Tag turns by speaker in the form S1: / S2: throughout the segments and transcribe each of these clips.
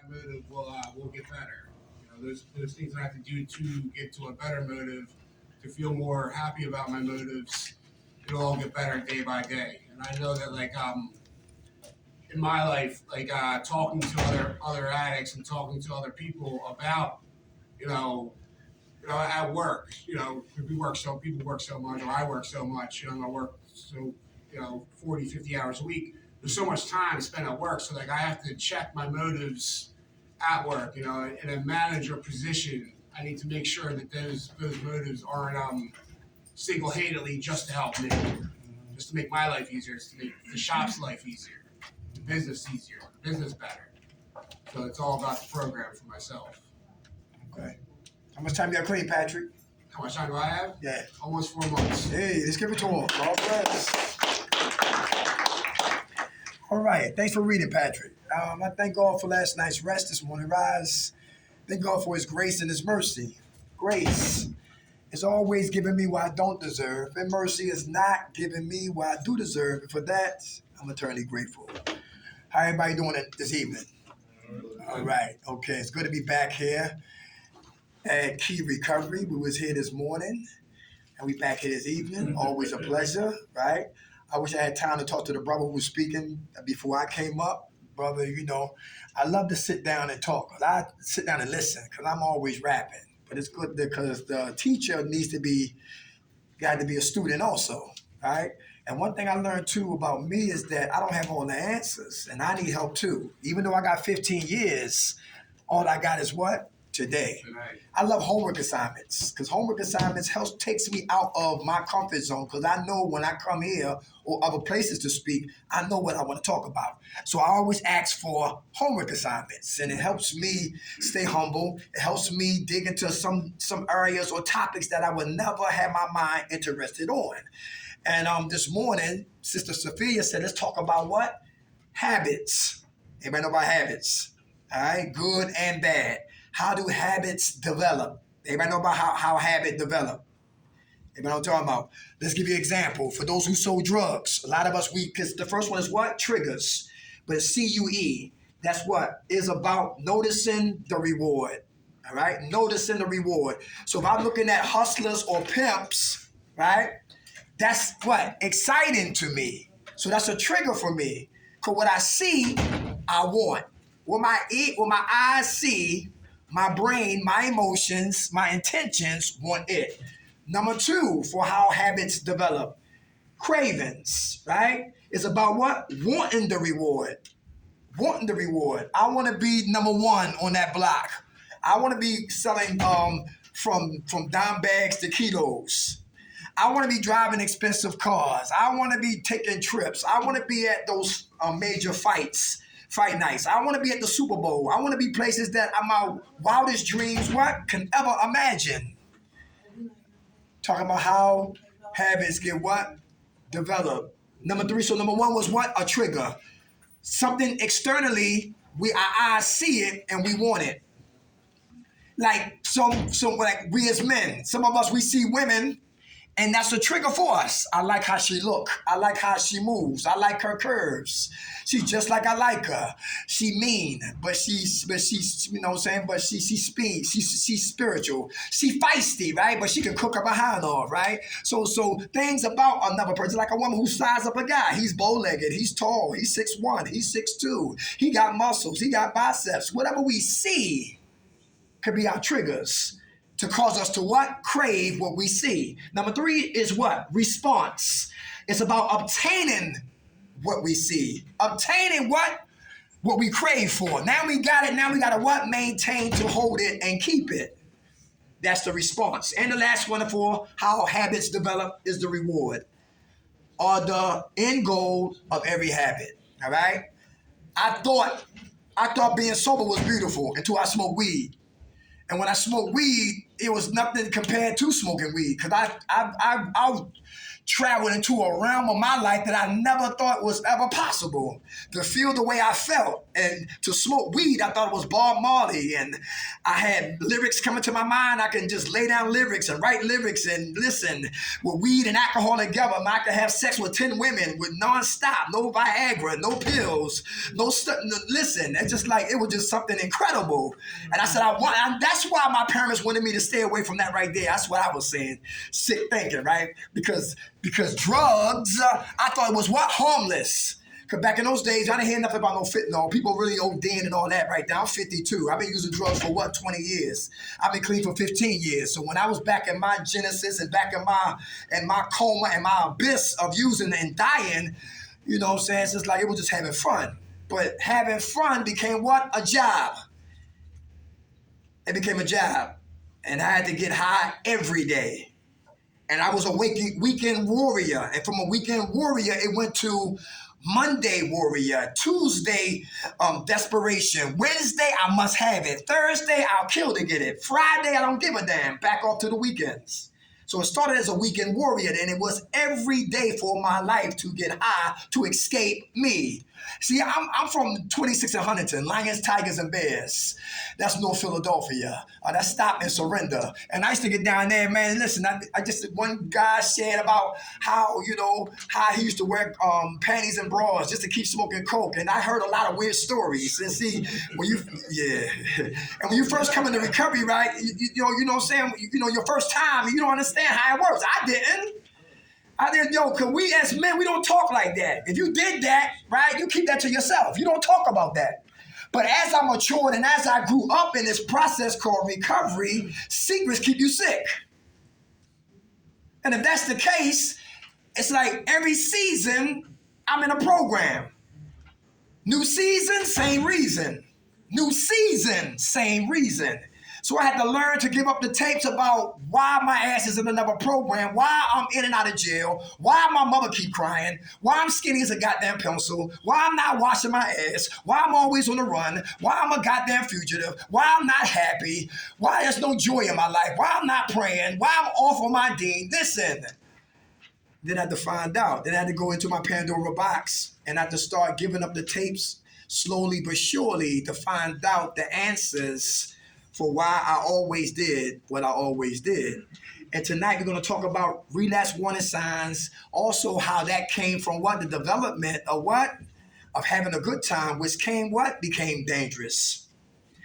S1: my motive will get better. There's things I have to do to get to a better motive, to feel more happy about my motives. It'll all get better day by day, and I know that in my life, talking to other addicts and talking to other people about you know at work, we work so people work so much, or I work so much, I work so 40, 50 hours a week. There's so much time spent at work, so I have to check my motives at work. In a manager position, I need to make sure that those motives aren't single handedly just to help me, just to make my life easier, just to make the shop's life easier, the business easier, the business better. So it's all about the program for myself.
S2: Okay. How much time you got clean, Patrick?
S1: How much time do I have?
S2: Yeah.
S1: Almost 4 months.
S2: Hey, let's give it to him. God bless. All right. Thanks for reading, Patrick. I thank God for last night's rest, this morning rise. Thank God for His grace and His mercy. Grace is always giving me what I don't deserve, and mercy is not giving me what I do deserve. And for that, I'm eternally grateful. How everybody doing this evening? All right. Okay. It's good to be back here at Key Recovery. We was here this morning, and we back here this evening. Always a pleasure, right? I wish I had time to talk to the brother who was speaking before I came up. Brother, I love to sit down and talk. I sit down and listen because I'm always rapping. But it's good because the teacher got to be a student also, right? And one thing I learned too about me is that I don't have all the answers, and I need help too. Even though I got 15 years, all I got is what? Today. I love homework assignments because homework assignments takes me out of my comfort zone because I know when I come here or other places to speak, I know what I want to talk about. So I always ask for homework assignments, and it helps me stay humble. It helps me dig into some areas or topics that I would never have my mind interested on. And this morning, Sister Sophia said, let's talk about what? Habits. Anybody know about habits? All right, good and bad. How do habits develop? Everybody know about how habit develop? Everybody know what I'm talking about? Let's give you an example. For those who sold drugs, a lot of us, because the first one is what? Triggers. But CUE, that's what? Is about noticing the reward. All right? Noticing the reward. So if I'm looking at hustlers or pimps, right? That's what? Exciting to me. So that's a trigger for me. Because what I see, I want. What my eyes see, my brain, my emotions, my intentions want it. Number 2, for how habits develop. Cravings, right? It's about what? Wanting the reward. Wanting the reward. I want to be number 1 on that block. I want to be selling from dime bags to kilos. I want to be driving expensive cars. I want to be taking trips. I want to be at those major fight nights. I want to be at the Super Bowl. I want to be places that my wildest dreams can ever imagine. Talking about how habits get what? Develop. Number 3, so number 1 was what? A trigger. Something externally, our eyes see it and we want it. Like like we as men, some of us, we see women, and that's a trigger for us. I like how she look. I like how she moves. I like her curves. She's just like I like her. She mean, but she's you know what I'm saying? But she's spiritual. She feisty, right? But she can cook her behind off, right? So things about another person, like a woman who sizes up a guy. He's bow-legged. He's tall. He's 6'1". He's 6'2". He got muscles. He got biceps. Whatever we see could be our triggers to cause us to what? Crave what we see. Number 3 is what? Response. It's about obtaining what we see. Obtaining what? What we crave for. Now we got it. Now we got to what? Maintain to hold it and keep it. That's the response. And the last one for how habits develop is the reward, or the end goal of every habit. All right? I thought being sober was beautiful until I smoked weed. And when I smoked weed, it was nothing compared to smoking weed. Because I traveled into a realm of my life that I never thought was ever possible. To feel the way I felt and to smoke weed, I thought it was Bob Marley. And I had lyrics coming to my mind. I can just lay down lyrics and write lyrics and listen. With weed and alcohol together, I could have sex with 10 women with nonstop, no Viagra, no pills, no stuff. Listen, it's just like, it was just something incredible. And I said, that's why my parents wanted me to stay away from that right there. That's what I was saying. Sick thinking, right? Because drugs, I thought it was what? Harmless. Because back in those days, I didn't hear nothing about no fentanyl. People really ODing and all that right now. I'm 52. I've been using drugs for 20 years? I've been clean for 15 years. So when I was back in my genesis and back in my coma and my abyss of using and dying, you know what I'm saying? It's just like it was just having fun. But having fun became what? A job. It became a job. And I had to get high every day. And I was a weekend warrior. And from a weekend warrior, it went to Monday warrior, Tuesday desperation, Wednesday I must have it, Thursday I'll kill to get it, Friday I don't give a damn, back off to the weekends. So it started as a weekend warrior, and it was every day for my life to get high to escape me. See, I'm from 26 in Huntington, Lions, Tigers, and Bears. That's North Philadelphia. That's Stop and Surrender. And I used to get down there, man. Listen, I just, one guy shared about how he used to wear panties and bras just to keep smoking coke. And I heard a lot of weird stories. And see, and when you first come into recovery, right, you know what I'm saying? Your first time, you don't understand how it works. I didn't, because we as men, we don't talk like that. If you did that, right, you keep that to yourself. You don't talk about that. But as I matured and as I grew up in this process called recovery, secrets keep you sick. And if that's the case, it's like every season, I'm in a program. New season, same reason. New season, same reason. So I had to learn to give up the tapes about why my ass is in another program, why I'm in and out of jail, why my mother keep crying, why I'm skinny as a goddamn pencil, why I'm not washing my ass, why I'm always on the run, why I'm a goddamn fugitive, why I'm not happy, why there's no joy in my life, why I'm not praying, why I'm off on my dean. Listen. Then I had to find out. Then I had to go into my Pandora box and I had to start giving up the tapes slowly but surely to find out the answers for why I always did what I always did. And tonight we're going to talk about relapse warning signs, also how that came from what? The development of what? Of having a good time, which came what? Became dangerous.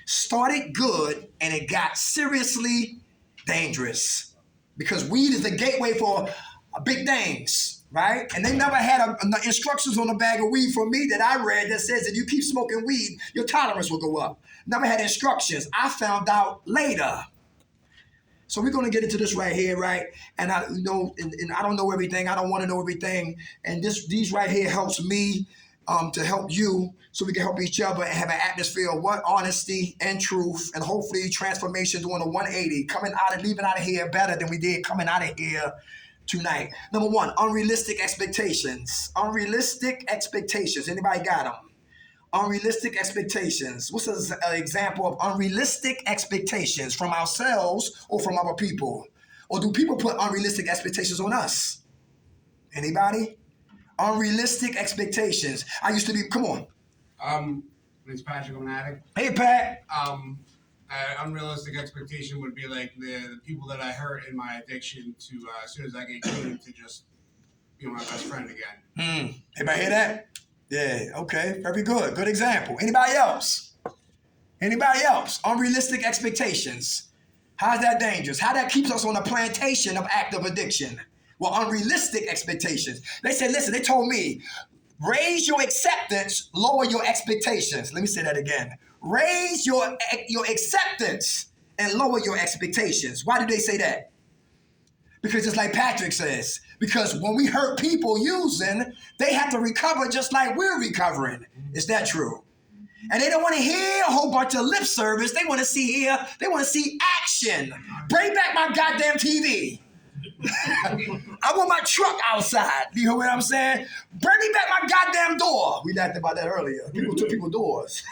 S2: Started good and it got seriously dangerous. Because weed is the gateway for big things, right? And they never had instructions on the bag of weed for me that I read that says if you keep smoking weed, your tolerance will go up. Never had instructions. I found out later. So we're going to get into this right here, right? And I don't know everything. I don't want to know everything. And these right here helps me to help you so we can help each other and have an atmosphere of what? Honesty and truth and hopefully transformation doing a 180, leaving out of here better than we did coming out of here tonight. Number one, unrealistic expectations. Unrealistic expectations. Anybody got them? Unrealistic expectations. What's an example of unrealistic expectations from ourselves or from other people? Or do people put unrealistic expectations on us? Anybody? Unrealistic expectations. I used to be, come on.
S1: It's Patrick, I'm an addict.
S2: Hey, Pat.
S1: Unrealistic expectation would be like the people that I hurt in my addiction to, as soon as I get clean, to just be my best friend again.
S2: Anybody hear that? Yeah, okay, very good. Good example. Anybody else? Anybody else? Unrealistic expectations. How's that dangerous? How that keeps us on a plantation of active addiction? Well, unrealistic expectations. They said, listen, they told me, raise your acceptance, lower your expectations. Let me say that again. Raise your acceptance and lower your expectations. Why do they say that? Because it's like Patrick says, because when we hurt people using, they have to recover just like we're recovering. Is that true? And they don't want to hear a whole bunch of lip service. They want to see action. Bring back my goddamn TV. I want my truck outside. You hear what I'm saying? Bring me back my goddamn door. We laughed about that earlier. People took people's doors.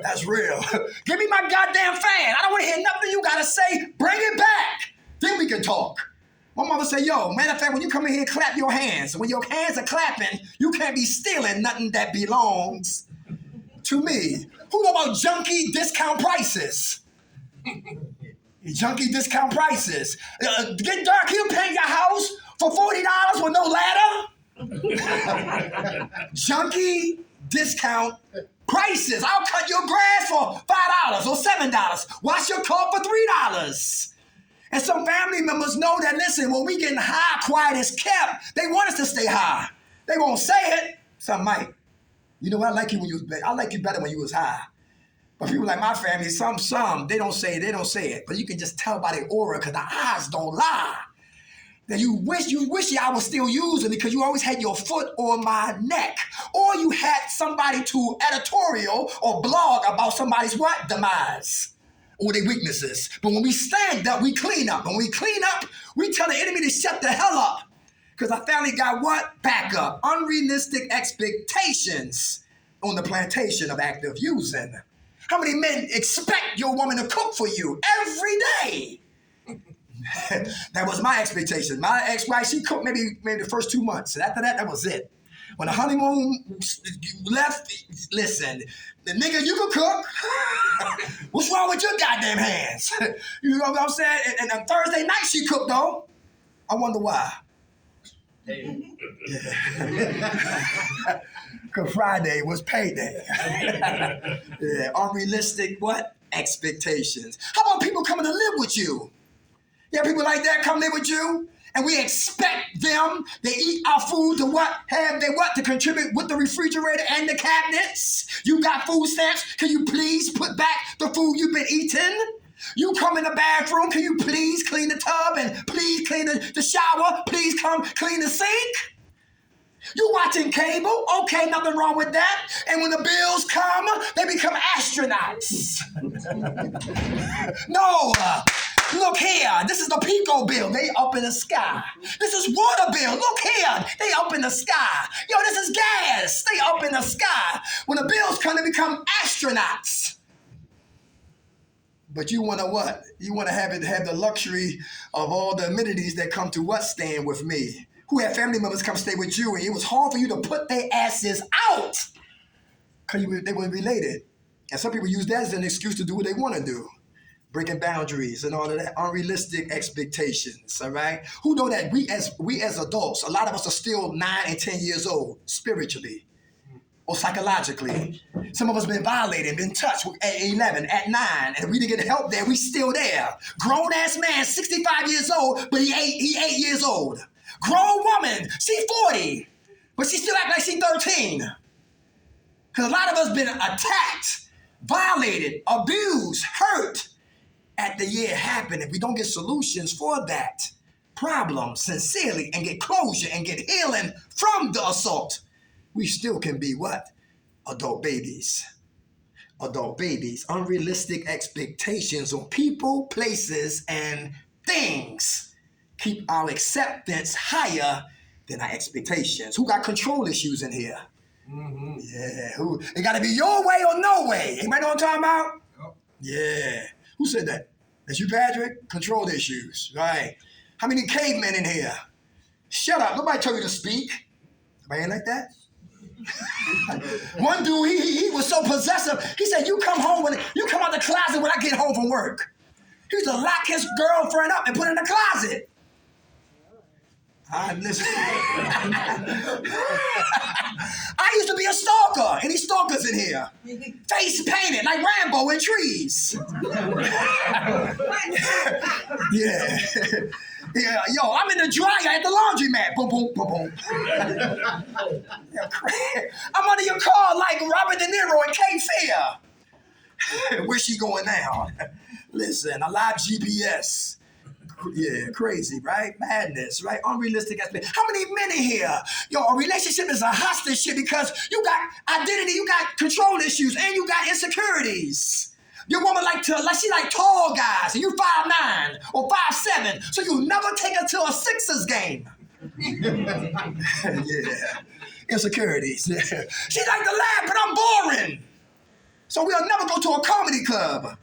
S2: That's real. Give me my goddamn fan. I don't want to hear nothing you got to say. Bring it back. Then we can talk. My mother said, yo, matter of fact, when you come in here, clap your hands. When your hands are clapping, you can't be stealing nothing that belongs to me. Who know about junkie discount prices? Junkie discount prices. Get dark, he'll paint your house for $40 with no ladder. Junkie discount prices. I'll cut your grass for $5 or $7. Wash your car for $3. And some family members know that, listen, when we getting high, quiet is kept. They want us to stay high. They won't say it. Some might. You know, I like you better when you was high. But people like my family, some, they don't say it. But you can just tell by their aura because the eyes don't lie. That you wish I was still using it because you always had your foot on my neck. Or you had somebody to editorial or blog about somebody's what? Demise. Or their weaknesses. But when we stand up, we clean up. When we clean up, we tell the enemy to shut the hell up. Because I finally got what? Backup. Unrealistic expectations on the plantation of active using. How many men expect your woman to cook for you every day? That was my expectation. My ex-wife, she cooked maybe the first 2 months. And after that was it. When the honeymoon left, listen, the nigga, you can cook. What's wrong with your goddamn hands? You know what I'm saying? And on Thursday night she cooked though. I wonder why. Yeah. Because Friday was payday. Yeah, unrealistic what? Expectations. How about people coming to live with you? Yeah, people like that come live with you, and we expect them to eat our food to what? Have they what? To contribute with the refrigerator and the cabinets. You got food stamps. Can you please put back the food you've been eating? You come in the bathroom. Can you please clean the tub and please clean the shower? Please come clean the sink. You watching cable? Okay, nothing wrong with that. And when the bills come, they become astronauts. No. Look here, this is the Pico bill. They up in the sky. This is water bill. Look here, they up in the sky. Yo, this is gas. They up in the sky. When the bills come, they become astronauts. But you want to what? You want to have the luxury of all the amenities that come to what? Staying with me. Who had family members come stay with you, and it was hard for you to put their asses out because they weren't related. And some people use that as an excuse to do what they want to do. Breaking boundaries and all of that, unrealistic expectations, all right? Who know that we as adults, a lot of us are still 9 and 10 years old, spiritually or psychologically. Some of us been violated, been touched at 11, at 9, and if we didn't get help there, we still there. Grown-ass man, 65 years old, but he 8 years old. Grown woman, she 40, but she still act like she 13. Because a lot of us been attacked, violated, abused, hurt, at the year happen. If we don't get solutions for that problem sincerely and get closure and get healing from the assault, we still can be what? Adult babies. Adult babies. Unrealistic expectations on people, places, and things keep our acceptance higher than our expectations. Who got control issues in here? Mm-hmm. Yeah. It got to be your way or no way. Anybody know what I'm talking about? Yep. Yeah. Who said that? That's you, Patrick? Control issues, right? How many cavemen in here? Shut up. Nobody told you to speak. Anybody ain't like that? One dude, he was so possessive. He said, you come out the closet when I get home from work. He used to lock his girlfriend up and put her in the closet. Listen. I used to be a stalker. Any stalkers in here? Face painted like Rambo in trees. Yeah. Yeah. Yo, I'm in the dryer at the laundromat. Boom, boom, boom, boom. I'm under your car like Robert De Niro in Cape Fear. Where's she going now? Listen, a live GPS. Yeah, crazy, right? Madness, right? Unrealistic aspect. How many men in here? Yo, a relationship is a hostage shit because you got identity, you got control issues, and you got insecurities. Your woman she like tall guys, and you 5'9" or 5'7", so you never take her to a Sixers game. Yeah, insecurities. She like to laugh, but I'm boring. So we'll never go to a comedy club.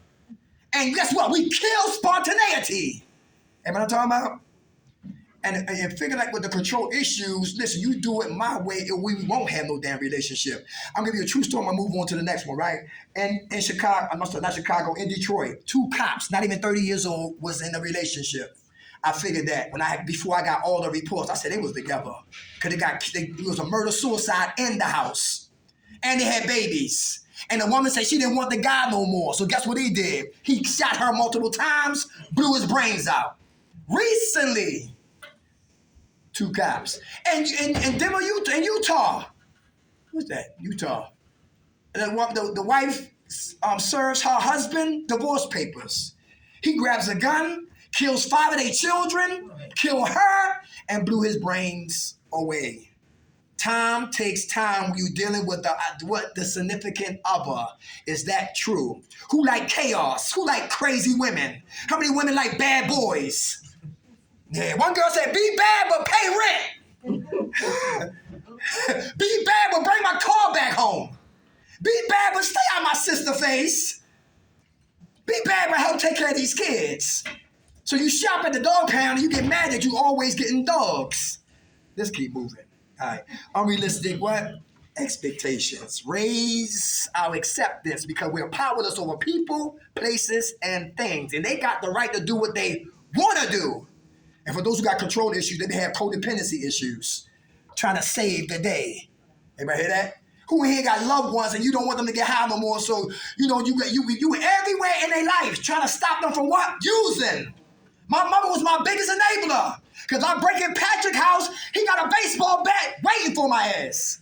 S2: And guess what? We kill spontaneity. Am I talking about? and figure like with the control issues, listen, you do it my way, we won't have no damn relationship. I'm gonna give you a true story. I'm gonna move on to the next one, right? And in Chicago, not Chicago, in Detroit, two cops, not even 30 years old, was in a relationship. I figured that before I got all the reports, I said they was together. Cause it was a murder suicide in the house. And they had babies. And the woman said she didn't want the guy no more. So guess what he did? He shot her multiple times, blew his brains out. Recently, two cops. And Denver, Utah. What's that? Utah. The wife serves her husband divorce papers. He grabs a gun, kills 5 of their children, kill her, and blew his brains away. Time takes time when you're dealing with the significant other. Is that true? Who like chaos? Who like crazy women? How many women like bad boys? Yeah, one girl said, be bad but pay rent. Be bad but bring my car back home. Be bad but stay out my sister's face. Be bad but help take care of these kids. So you shop at the dog pound and you get mad that you always getting dogs. Let's keep moving. All right. Unrealistic what? Expectations. Raise our acceptance because we're powerless over people, places, and things. And they got the right to do what they want to do. And for those who got control issues, they have codependency issues. Trying to save the day. Anybody hear that? Who in here got loved ones and you don't want them to get high no more, so you everywhere in their life trying to stop them from what? Using. My mother was my biggest enabler. Because I break in Patrick's house, he got a baseball bat waiting for my ass.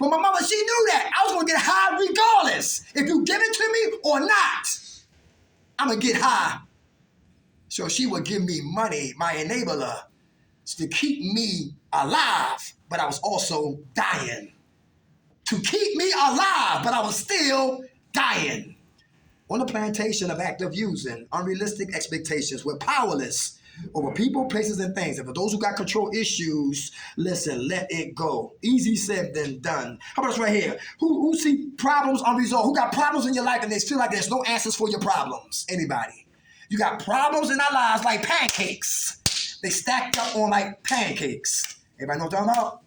S2: But my mother, she knew that. I was going to get high regardless. If you give it to me or not, I'm going to get high. So she would give me money, my enabler, to keep me alive, but I was also dying. To keep me alive, but I was still dying. On the plantation of active using, unrealistic expectations, we're powerless over people, places, and things. And for those who got control issues, listen, let it go. Easy said than done. How about this right here? Who see problems unresolved? Who got problems in your life and they feel like there's no answers for your problems? Anybody? You got problems in our lives like pancakes. They stacked up on like pancakes. Everybody know what I'm talking about?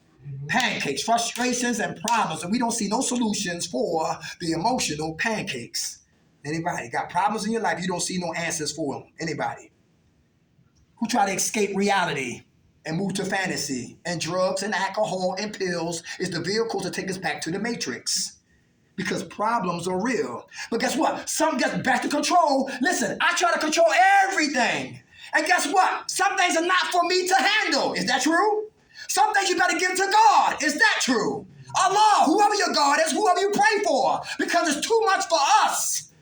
S2: Pancakes, frustrations, and problems. And we don't see no solutions for the emotional pancakes. Anybody? Got problems in your life, you don't see no answers for them. Anybody? Who try to escape reality and move to fantasy, and drugs and alcohol and pills is the vehicle to take us back to the matrix. Because problems are real. But guess what? Some get back to control. Listen, I try to control everything. And guess what? Some things are not for me to handle. Is that true? Some things you better give to God. Is that true? Allah, whoever your God is, whoever you pray for. Because it's too much for us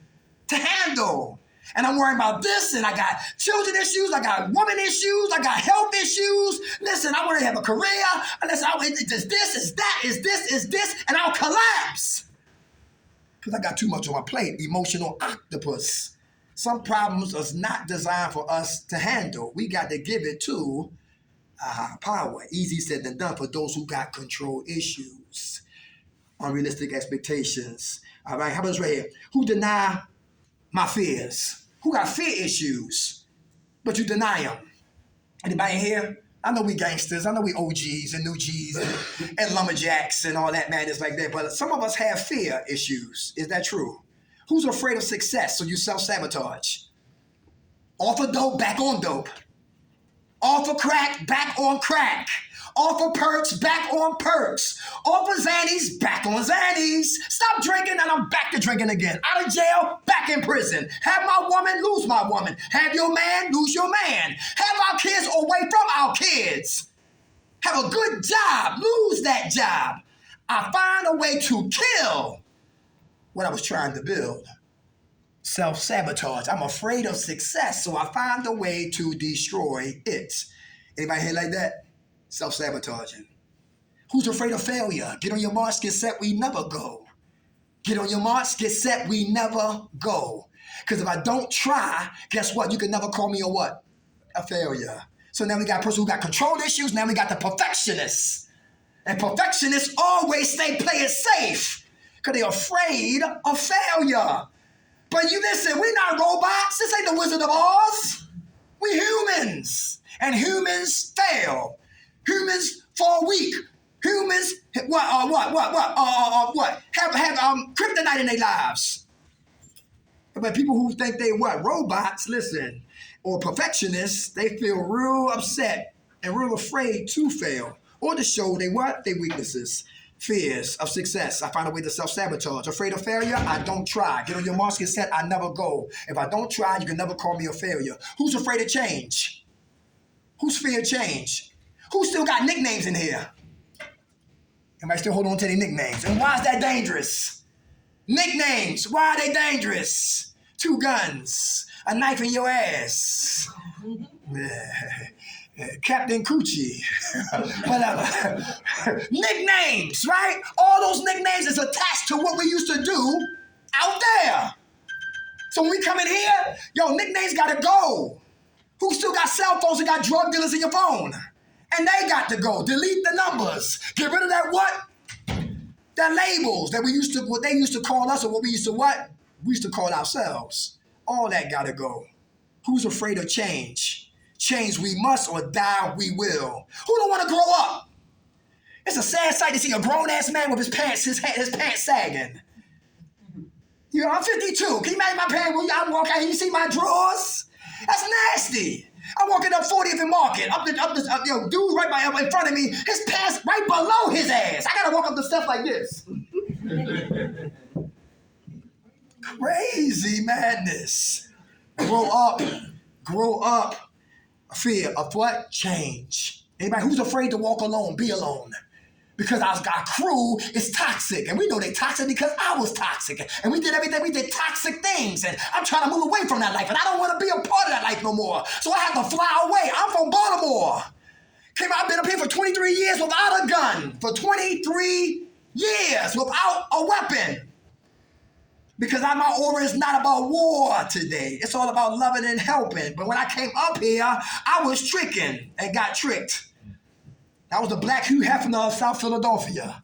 S2: to handle. And I'm worrying about this, and I got children issues, I got woman issues, I got health issues. Listen, I want to have a career. Listen, is this, and I'll collapse. Because I got too much on my plate. Emotional octopus. Some problems are not designed for us to handle. We got to give it to a higher power. Easy said than done for those who got control issues. Unrealistic expectations. All right, how about this right here? Who deny my fears? Who got fear issues, but you deny them? Anybody here? I know we gangsters. I know we OGs and new Gs and lumberjacks and all that madness like that. But some of us have fear issues. Is that true? Who's afraid of success? So you self-sabotage. Off of dope, back on dope. Off of crack, back on crack. Off of perks, back on perks. Off of Xannies, back on Xannies. Stop drinking and I'm back to drinking again. Out of jail, back in prison. Have my woman, lose my woman. Have your man, lose your man. Have our kids away from our kids. Have a good job, lose that job. I find a way to kill what I was trying to build. Self-sabotage. I'm afraid of success, so I find a way to destroy it. Anybody here like that? Self-sabotaging. Who's afraid of failure? Get on your march, get set, we never go. Get on your march, get set, we never go. Because if I don't try, guess what? You can never call me a what? A failure. So now we got a person who got control issues, now we got the perfectionists. And perfectionists always play it safe because they're afraid of failure. But you listen, we're not robots. This ain't the Wizard of Oz. We humans, and humans fail. Humans fall weak. Humans, have kryptonite in their lives. But people who think they robots, listen, or perfectionists, they feel real upset and real afraid to fail or to show their weaknesses. Fears of success. I find a way to self-sabotage. Afraid of failure? I don't try. Get on your marks, get set, I never go. If I don't try, you can never call me a failure. Who's afraid of change? Who's fear of change? Who still got nicknames in here? Everybody still hold on to their nicknames. And why is that dangerous? Nicknames, why are they dangerous? 2 guns, a knife in your ass. Captain Coochie, whatever. Nicknames, right? All those nicknames is attached to what we used to do out there. So when we come in here, nicknames gotta go. Who still got cell phones and got drug dealers in your phone? And they got to go. Delete the numbers. Get rid of that That labels that what they used to call us, or what we used to We used to call ourselves. All that gotta go. Who's afraid of change? Change we must, or die we will. Who don't want to grow up? It's a sad sight to see a grown-ass man with his pants sagging. I'm 52. Can you imagine my pants when I walk out and you see my drawers? That's nasty. I'm walking up 40th and Market, dude right in front of me, his pants right below his ass. I gotta walk up the steps like this. Crazy madness. Grow up. Fear of what? Change. Anybody who's afraid to walk alone, be alone. Because our crew is toxic. And we know they're toxic because I was toxic. And we did everything. We did toxic things. And I'm trying to move away from that life. And I don't want to be a part of that life no more. So I have to fly away. I'm from Baltimore. I've been up here for 23 years without a gun. For 23 years without a weapon. Because my aura is not about war today. It's all about loving and helping. But when I came up here, I was tricking and got tricked. I was the black Hugh Hefner of South Philadelphia.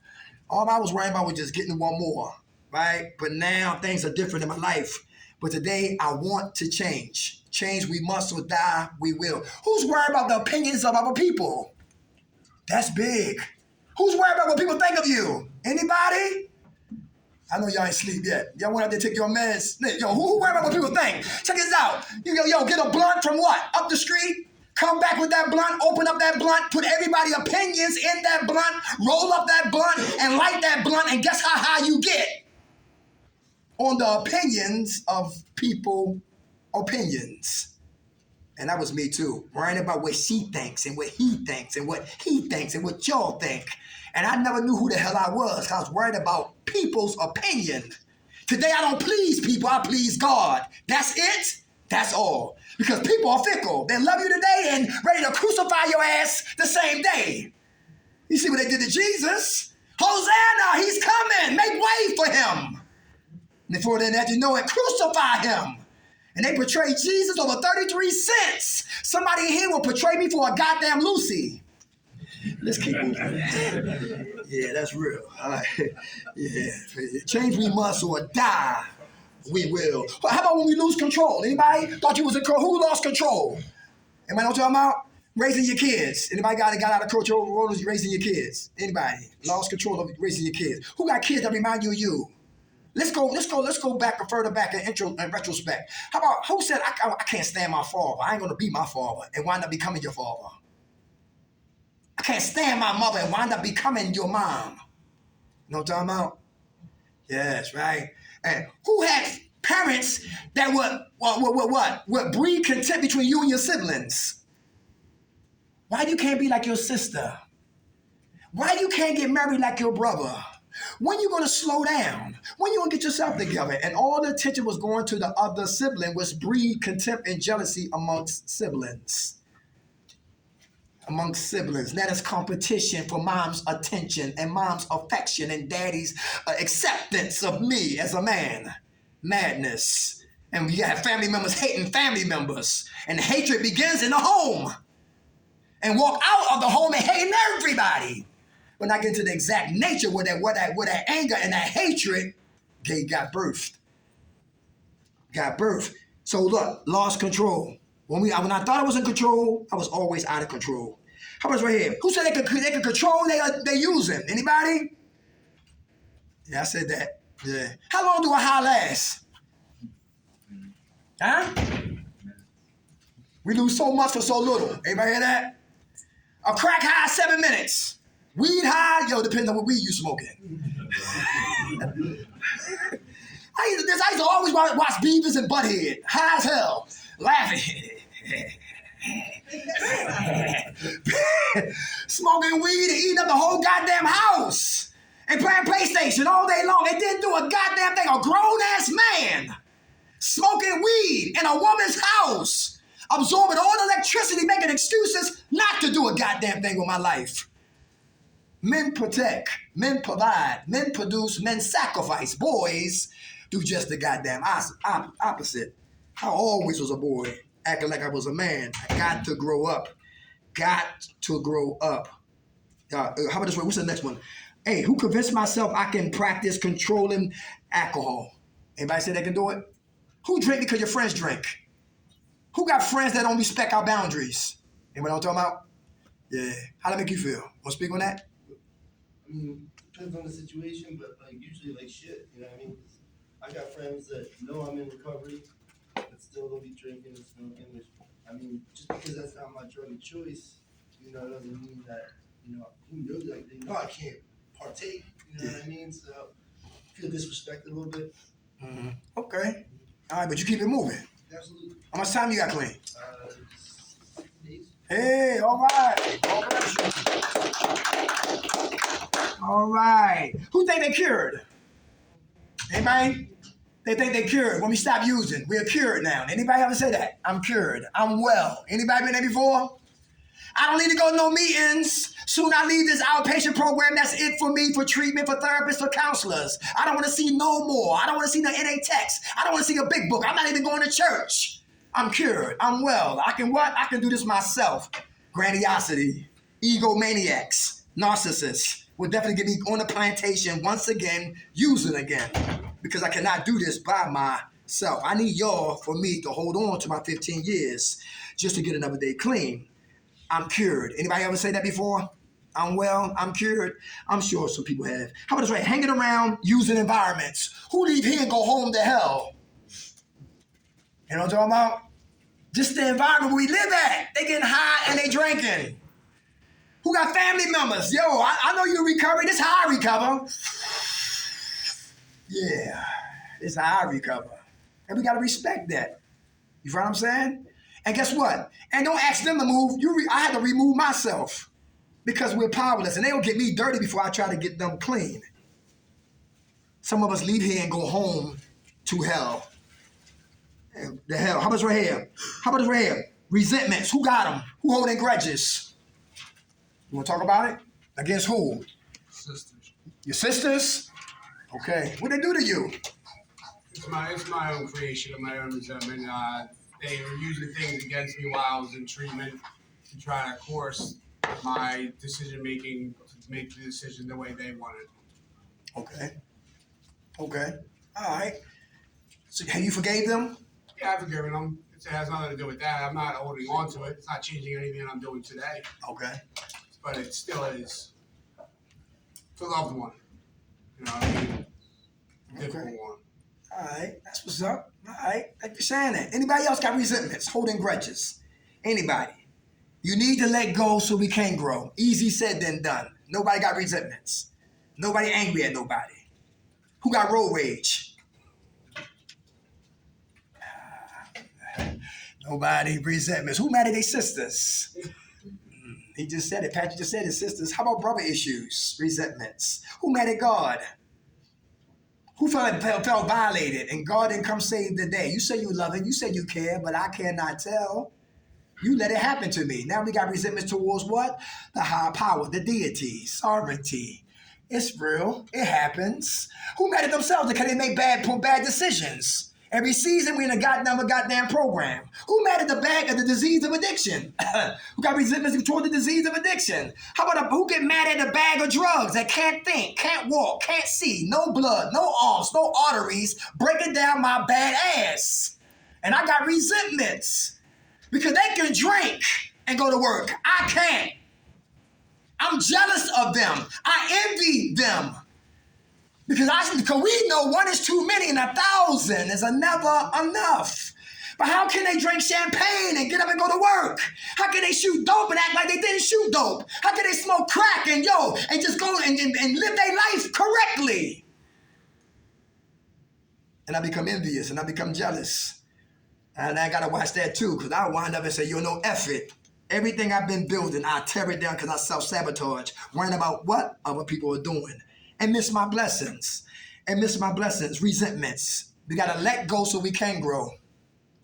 S2: All I was worrying about was just getting one more, right? But now things are different in my life. But today I want to change. Change we must, or die we will. Who's worried about the opinions of other people? That's big. Who's worried about what people think of you? Anybody? I know y'all ain't sleep yet. Y'all went out there to take your meds. Who worried about what people think? Check this out. Get a blunt from what? Up the street? Come back with that blunt, open up that blunt, put everybody's opinions in that blunt, roll up that blunt, and light that blunt, and guess how high you get? On the opinions of people, opinions. And that was me too, worrying about what she thinks, and what he thinks, and what he thinks, and what y'all think. And I never knew who the hell I was, because I was worried about people's opinion. Today I don't please people, I please God. That's it. That's all. Because people are fickle. They love you today and ready to crucify your ass the same day. You see what they did to Jesus? Hosanna, he's coming. Make way for him. And before then, as you know it, crucify him. And they betrayed Jesus over 33 cents. Somebody in here will betray me for a goddamn Lucy. Let's keep moving. Yeah, that's real. All right. Yeah. Change we must, or die we will. How about when we lose control? Anybody thought you was in control? Who lost control? Anybody know what I'm talking about? Raising your kids. Anybody got out of control raising your kids? Anybody lost control of raising your kids? Who got kids that remind you of you? Let's go back and further back in retrospect. How about who said I can't stand my father? I ain't gonna be my father and wind up becoming your father. I can't stand my mother and wind up becoming your mom. You know what I'm talking about? Yes, right. And who had parents that would breed contempt between you and your siblings? Why you can't be like your sister? Why you can't get married like your brother? When you gonna slow down? When you gonna get yourself together? And all the attention was going to the other sibling, was breed contempt and jealousy amongst siblings. Amongst siblings. That is competition for mom's attention and mom's affection and daddy's acceptance of me as a man. Madness. And we have family members hating family members. And hatred begins in the home. And walk out of the home and hating everybody. When I get into the exact nature where that anger and that hatred got birthed. So look, lost control. When I thought I was in control, I was always out of control. How about this right here? Who said they could control they using? Anybody? Yeah, I said that. Yeah. How long do a high last? Huh? We lose so much for so little. Everybody hear that? A crack high, 7 minutes. Weed high, yo, depends on what weed you smoking. I used to always watch Beavis and Butthead, high as hell, laughing. Smoking weed and eating up the whole goddamn house and playing PlayStation all day long. They didn't do a goddamn thing. A grown-ass man smoking weed in a woman's house, absorbing all the electricity, making excuses not to do a goddamn thing with my life. Men protect, men provide, men produce, men sacrifice. Boys do just the goddamn opposite. I always was a boy, acting like I was a man. I got to grow up. Got to grow up. How about this one? What's the next one? Hey, who convinced myself I can practice controlling alcohol? Anybody say they can do it? Who drink because your friends drink? Who got friends that don't respect our boundaries? Anybody know what I'm talking about? Yeah. How that make you feel? Want to speak on that?
S3: I mean, depends on the situation, but like usually like shit, you know what I mean? I got friends that know I'm in recovery, but still don't be drinking and smoking, which, I mean, just because that's not my drug of choice, you know, doesn't mean that, you know, who knows, like, they know I can't partake, you know what I mean? So, I feel disrespected a little bit.
S2: Mm-hmm. Okay. All right, but you keep it moving.
S3: Absolutely.
S2: How much time you got clean?
S3: 6 days.
S2: Hey, all right. All right. Who think they cured? Anybody? They think they cured when we stop using. We're cured now. Anybody ever say that? I'm cured. I'm well. Anybody been there before? I don't need to go to no meetings. Soon I leave this outpatient program. That's it for me, for treatment, for therapists, for counselors. I don't want to see no more. I don't want to see no NA text. I don't want to see a big book. I'm not even going to church. I'm cured. I'm well. I can what? I can do this myself. Grandiosity, egomaniacs, narcissists will definitely get me on the plantation once again, using again, because I cannot do this by myself. I need y'all for me to hold on to my 15 years just to get another day clean. I'm cured. Anybody ever say that before? I'm well, I'm cured. I'm sure some people have. How about this right? Hanging around using environments. Who leave here and go home to hell? You know what I'm talking about? Just the environment we live at. They getting high and they drinking. Who got family members? Yo, I know you recover. This how I recover. Yeah, this how I recover. And we got to respect that. You know what I'm saying? And guess what? And don't ask them to move. I had to remove myself because we're powerless. And they'll get me dirty before I try to get them clean. Some of us leave here and go home to hell. The hell. How about this right here? How about this right here? Resentments. Who got them? Who holding grudges? You want to talk about it? Against who?
S1: Sisters.
S2: Your sisters? Okay. What they do to you?
S1: It's my own creation of my own resentment. They were using things against me while I was in treatment to try to course my decision making to make the decision the way they wanted.
S2: Okay. Okay. All right. So have you forgave them?
S1: Yeah, I've forgiven them. It has nothing to do with that. I'm not holding on to it. It's not changing anything I'm doing today.
S2: Okay.
S1: But it still is. It's a loved one. You know what I mean? Difficult one.
S2: All right. That's what's up. All right. Thank you for saying that. Anybody else got resentments, holding grudges? Anybody? You need to let go so we can grow. Easy said than done. Nobody got resentments. Nobody angry at nobody. Who got road rage? Nobody resentments. Who mad at their sisters? He just said it. Patrick just said his sisters. How about brother issues? Resentments. Who mad at God? Who felt violated and God didn't come save the day? You say you love it. You say you care, but I cannot tell. You let it happen to me. Now we got resentments towards what? The higher power, the deity, sovereignty. It's real. It happens. Who mad at themselves because they make bad decisions? Every season we in a goddamn program. Who mad at the disease of addiction? Who got resentments toward the disease of addiction? How about who get mad at a bag of drugs that can't think, can't walk, can't see, no blood, no arms, no arteries, breaking down my bad ass? And I got resentments. because they can drink and go to work. I can't. I'm jealous of them. I envy them. Because we know one is too many and 1,000 is never enough. But how can they drink champagne and get up and go to work? How can they shoot dope and act like they didn't shoot dope? How can they smoke crack and just go and live their life correctly? And I become envious and I become jealous. And I gotta watch that too, because I wind up and say, no, F it. Everything I've been building, I tear it down because I self-sabotage, worrying about what other people are doing. And miss my blessings. Resentments. We gotta let go so we can grow.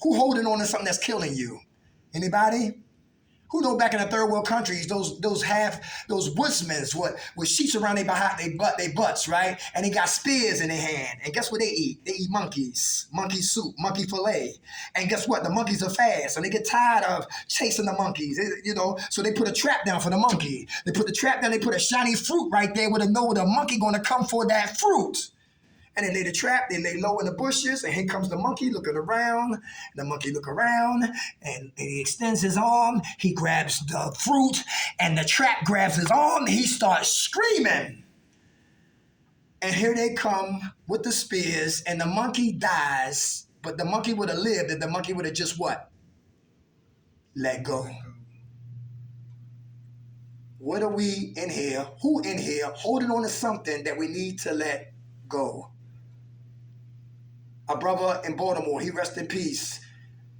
S2: Who holding on to something that's killing you? Anybody? Who know back in the third world countries, those woodsmen with sheets around their butts, right? And they got spears in their hand. And guess what they eat? They eat monkeys, monkey soup, monkey fillet. And guess what? The monkeys are fast, and they get tired of chasing the monkeys, so they put a trap down for the monkey. They put the trap down, they put a shiny fruit right there where they know the monkey gonna come for that fruit. And they lay the trap, they lay low in the bushes, and here comes the monkey looking around. The monkey look around, and he extends his arm, he grabs the fruit, and the trap grabs his arm, and he starts screaming. And here they come with the spears, and the monkey dies, but the monkey would have lived if the monkey would have just what? Let go. What are we in here, who in here, holding on to something that we need to let go? A brother in Baltimore, he rest in peace.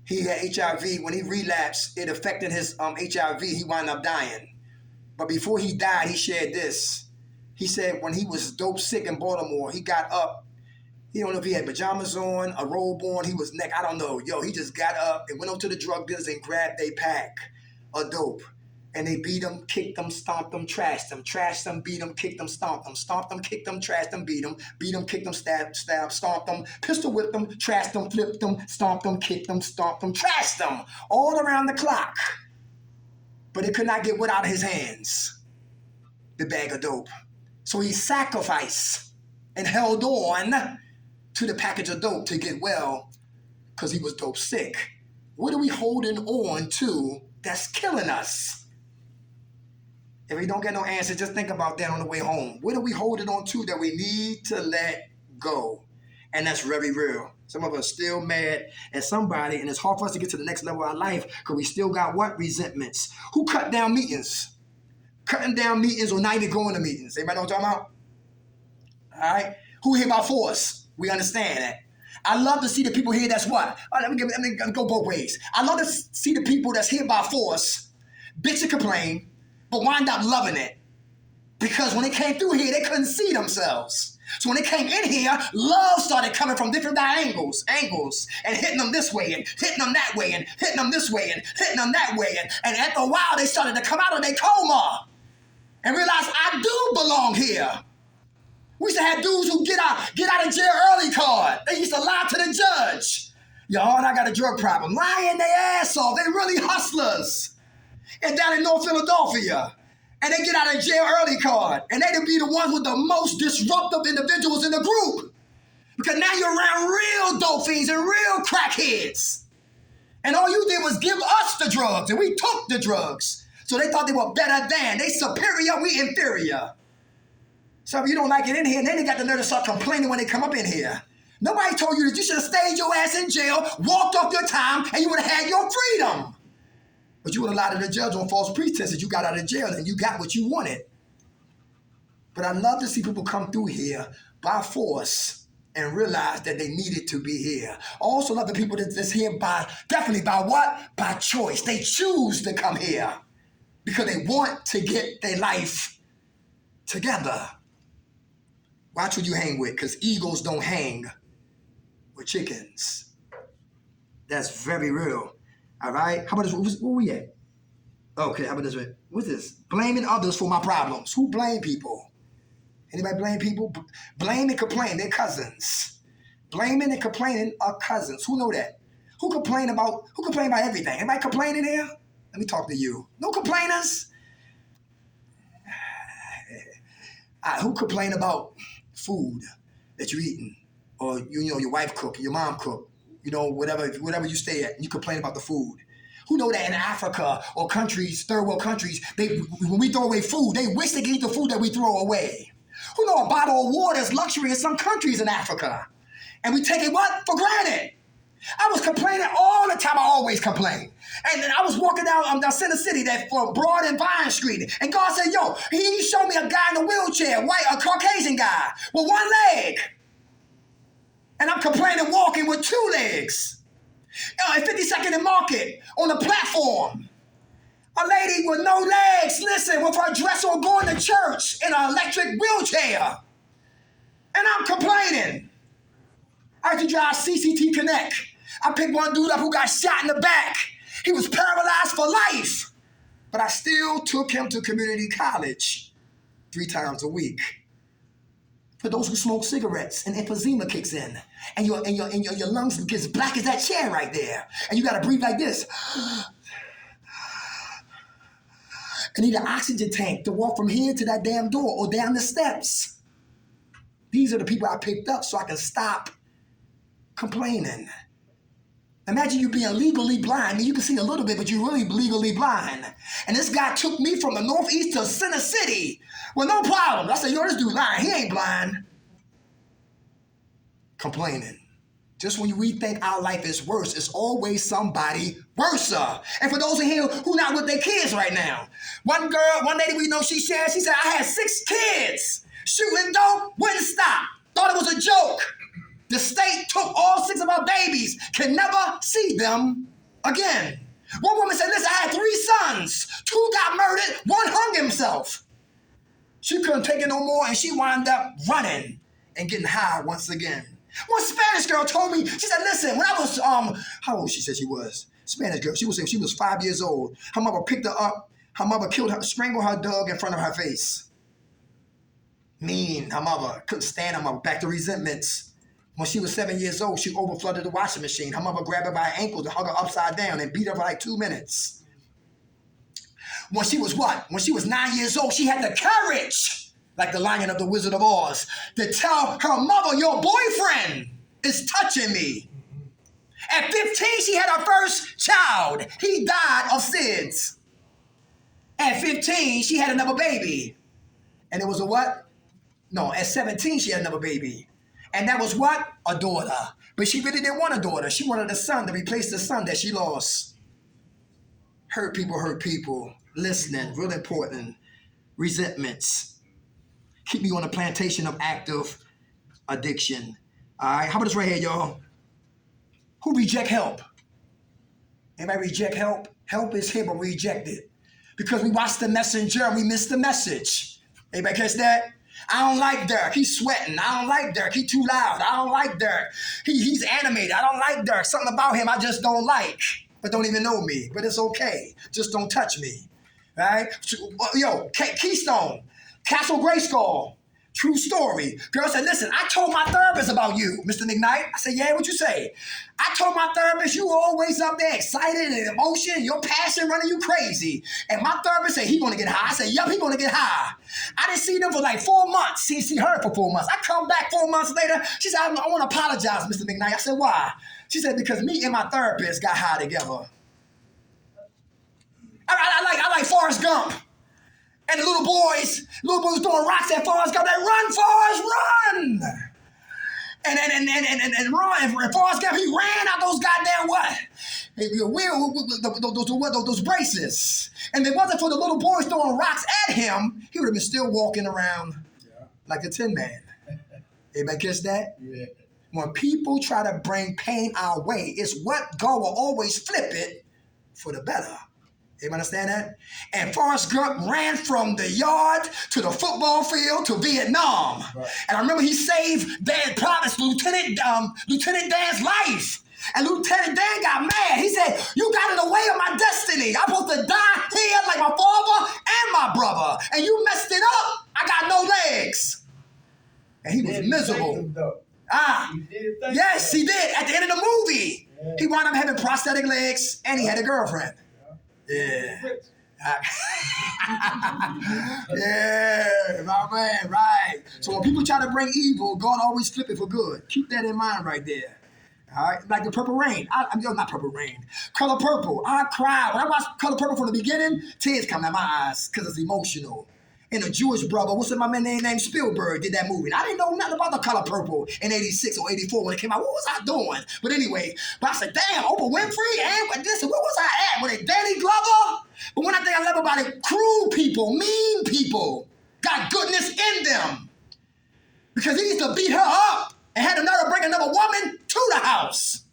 S2: He had HIV. When he relapsed, it affected his HIV. He wound up dying. But before he died, he shared this. He said when he was dope sick in Baltimore, he got up. He don't know if he had pajamas on, a robe on, he was naked. I don't know. He just got up and went up to the drug dealers and grabbed a pack of dope. And they beat him, kicked him, stomped him, trashed him, beat him, kicked him, stomped him, kicked him, trashed him, beat him, kicked him, stabbed, stomped him, pistol whipped him, trashed him, flipped him, stomped him, kicked him, stomped him, trashed him, all around the clock. But it could not get out of his hands, the bag of dope. So he sacrificed and held on to the package of dope to get well because he was dope sick. What are we holding on to that's killing us? If we don't get no answer, just think about that on the way home. What are we holding on to that we need to let go? And that's very real. Some of us still mad at somebody, and it's hard for us to get to the next level of our life because we still got what? Resentments. Who cut down meetings? Cutting down meetings or not even going to meetings. Anybody know what I'm talking about? All right? Who here by force? We understand that. I love to see the people here that's what? Let me go both ways. I love to see the people that's here by force, bitch and complain, but wind up loving it. Because when they came through here, they couldn't see themselves. So when they came in here, love started coming from different angles, and hitting them this way, and hitting them that way, and hitting them this way, and hitting them that way. And after a while, they started to come out of their coma and realize, I do belong here. We used to have dudes who get out of jail early card. They used to lie to the judge. Y'all, and I got a drug problem. Lying their ass off. They really hustlers. And down in North Philadelphia. And they get out of jail early card. And they'd be the ones with the most disruptive individuals in the group. Because now you're around real dope fiends and real crackheads. And all you did was give us the drugs. And we took the drugs. So they thought they were better than. They superior, we inferior. So if you don't like it in here, and then they got the nerve to start complaining when they come up in here. Nobody told you that you should have stayed your ass in jail, walked off your time, and you would have had your freedom. But you would have lied to the judge on false pretenses. You got out of jail and you got what you wanted. But I love to see people come through here by force and realize that they needed to be here. I also love the people that's here definitely by what? By choice. They choose to come here because they want to get their life together. Watch who you hang with, because eagles don't hang with chickens. That's very real. All right? How about this? Where we at? Okay, how about this? What's this? Blaming others for my problems. Who blame people? Anybody blame people? Blame and complain. They're cousins. Blaming and complaining are cousins. Who know that? Who complain about everything? Anybody complaining here? Let me talk to you. No complainers? Who complain about food that you're eating? Or your wife cook, your mom cook, whatever you stay at, and you complain about the food. Who know that in Africa or countries, third world countries, when we throw away food, they wish they could eat the food that we throw away. Who know a bottle of water is luxury in some countries in Africa? And we take it what? For granted. I was complaining all the time. I always complain. And then I was walking down Center City, that Broad and Vine Street, and God said, yo, he showed me a guy in a wheelchair, a Caucasian guy, with one leg. And I'm complaining walking with two legs. At 52nd and Market, on the platform. A lady with no legs, listen, with her dress on going to church in an electric wheelchair. And I'm complaining. I had to drive CCT Connect. I picked one dude up who got shot in the back. He was paralyzed for life. But I still took him to community college 3 times a week. For those who smoke cigarettes and emphysema kicks in, and your lungs get as black as that chair right there, and you gotta breathe like this. I need an oxygen tank to walk from here to that damn door or down the steps. These are the people I picked up so I can stop complaining. Imagine you being legally blind. I mean, you can see a little bit, but you're really legally blind. And this guy took me from the Northeast to Center City with no problem. I said, yo, this dude lying. He ain't blind. Complaining. Just when we think our life is worse, it's always somebody worse. And for those in here who not with their kids right now, one lady we know, she said, I had 6 kids. Shooting dope, wouldn't stop. Thought it was a joke. The state took all 6 of our babies, can never see them again. One woman said, listen, I had 3 sons. 2 got murdered, 1 hung himself. She couldn't take it no more, and she wound up running and getting high once again. One Spanish girl told me, she said, listen, when I was, how old she said she was? Spanish girl, she was 5 years old. Her mother picked her up. Her mother killed her, strangled her dog in front of her face. Mean, her mother couldn't stand her mother. Back to resentments. When she was 7 years old, she overflooded the washing machine. Her mother grabbed her by her ankles and hung her upside down and beat her for like 2 minutes. When she was what? When she was 9 years old, she had the courage, like the Lion of the Wizard of Oz, to tell her mother, your boyfriend is touching me. At 15, she had her first child. He died of SIDS. At 15, she had another baby. And it was a what? No, at 17, she had another baby. And that was what? A daughter. But she really didn't want a daughter. She wanted a son to replace the son that she lost. Hurt people. Listening, real important. Resentments. Keep me on a plantation of active addiction. All right, how about this right here, y'all? Who reject help? Anybody reject help? Help is here, but we reject it. Because we watch the messenger and we miss the message. Anybody catch that? I don't like Dirk. He's sweating. I don't like Dirk. He's too loud. I don't like Dirk. He's animated. I don't like Dirk. Something about him I just don't like. But don't even know me. But it's okay. Just don't touch me. Right? Yo, Keystone. Castle Grayskull. True story. Girl said, listen, I told my therapist about you, Mr. McKnight. I said, yeah, what you say? I told my therapist you were always up there excited and emotion, your passion running you crazy. And my therapist said, he gonna get high. I said, yup, he gonna get high. I didn't see them for like 4 months. See her for 4 months. I come back 4 months later. She said, I want to apologize, Mr. McKnight. I said, why? She said, because me and my therapist got high together. I like Forrest Gump. And the little boys throwing rocks at Forrest Gump. They run, Forrest, run! And Forrest Gump, he ran out those goddamn what? Those braces. And if it wasn't for the little boys throwing rocks at him, he would have been still walking around like a Tin Man. Anybody catch that? Yeah. When people try to bring pain our way, it's what God will always flip it for the better. You understand that? And Forrest Gump ran from the yard to the football field to Vietnam. Right. And I remember he saved Lieutenant Dan's life. And Lieutenant Dan got mad. He said, you got in the way of my destiny. I'm supposed to die here like my father and my brother. And you messed it up. I got no legs. And he was miserable. Yes, he did. At the end of the movie, he wound up having prosthetic legs and he had a girlfriend. Yeah. Yeah, my man, right. So when people try to bring evil, God always flip it for good. Keep that in mind right there. All right, like the Purple Rain. I'm not Purple Rain. Color Purple. I cried when I watched Color Purple from the beginning. Tears come out my eyes because it's emotional. And a Jewish brother, what's my man named Spielberg, did that movie. And I didn't know nothing about the Color Purple in '86 or '84 when it came out. What was I doing? But anyway, I said, damn, Oprah Winfrey and this. Where was I at? When it Danny Glover? But one thing I love about it, cruel people, mean people, got goodness in them. Because he used to beat her up and had another bring another woman to the house.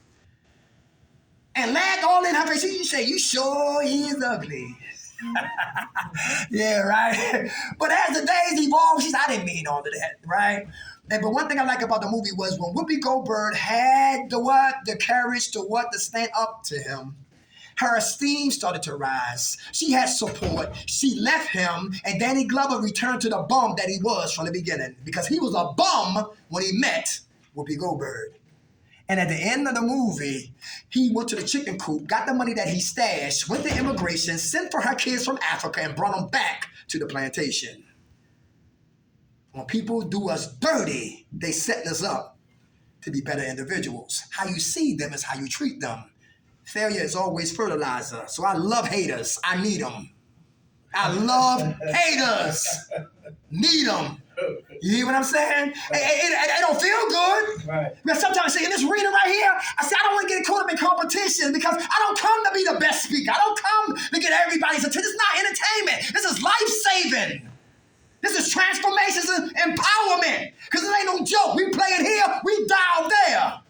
S2: And laughed all in her face. You say, you sure he is ugly. Yeah, right? But as the days evolved, she said, I didn't mean all of that, right? But one thing I like about the movie was when Whoopi Goldberg had the courage to stand up to him, her esteem started to rise. She had support. She left him, and Danny Glover returned to the bum that he was from the beginning because he was a bum when he met Whoopi Goldberg. And at the end of the movie, he went to the chicken coop, got the money that he stashed, went to immigration, sent for her kids from Africa, and brought them back to the plantation. When people do us dirty, they set us up to be better individuals. How you see them is how you treat them. Failure is always fertilizer. So I love haters. I need them. I love haters. Need them. You hear what I'm saying? It don't feel good.
S4: Right.
S2: Because sometimes I say, in this arena right here, I say, I don't want to get caught up in competition because I don't come to be the best speaker. I don't come to get everybody's attention. It's not entertainment. This is life-saving. This is transformation. This is empowerment. Because it ain't no joke. We play it here, we die out there.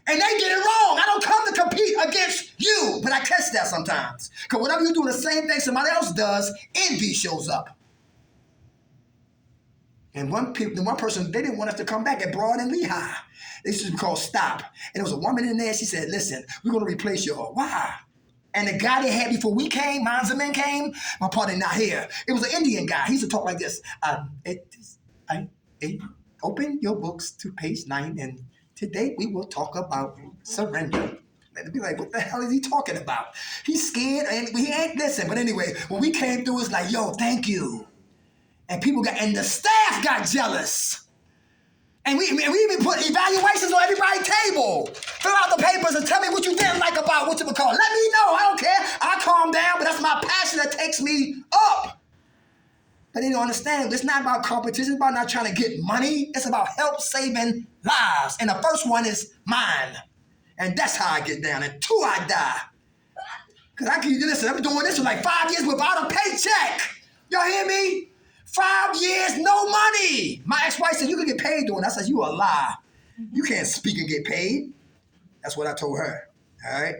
S2: And they get it wrong. I don't come to compete against you. But I catch that sometimes. Because whenever you do the same thing somebody else does, envy shows up. And one person, they didn't want us to come back at Broad and Lehigh. They used to be called Stop. And there was a woman in there, she said, listen, we're going to replace y'all. Why? And the guy they had before we came, Manzaman came, my partner not here. It was an Indian guy. He used to talk like this. Open your books to page 9, and today we will talk about surrender. And be like, what the hell is he talking about? He's scared and he ain't listen. But anyway, when we came through, it's like, yo, thank you. And and the staff got jealous. And we even put evaluations on everybody's table. Fill out the papers and tell me what you didn't like about what you would call. Let me know. I don't care. I calm down, but that's my passion that takes me up. But they don't understand. It's not about competition. It's about not trying to get money. It's about help saving lives. And the first one is mine. And that's how I get down. And 2, I die. Because I've been doing this for like 5 years without a paycheck. Y'all hear me? 5 years, no money. My ex-wife said, you can get paid doing that. I said, you a lie. You can't speak and get paid. That's what I told her. All right?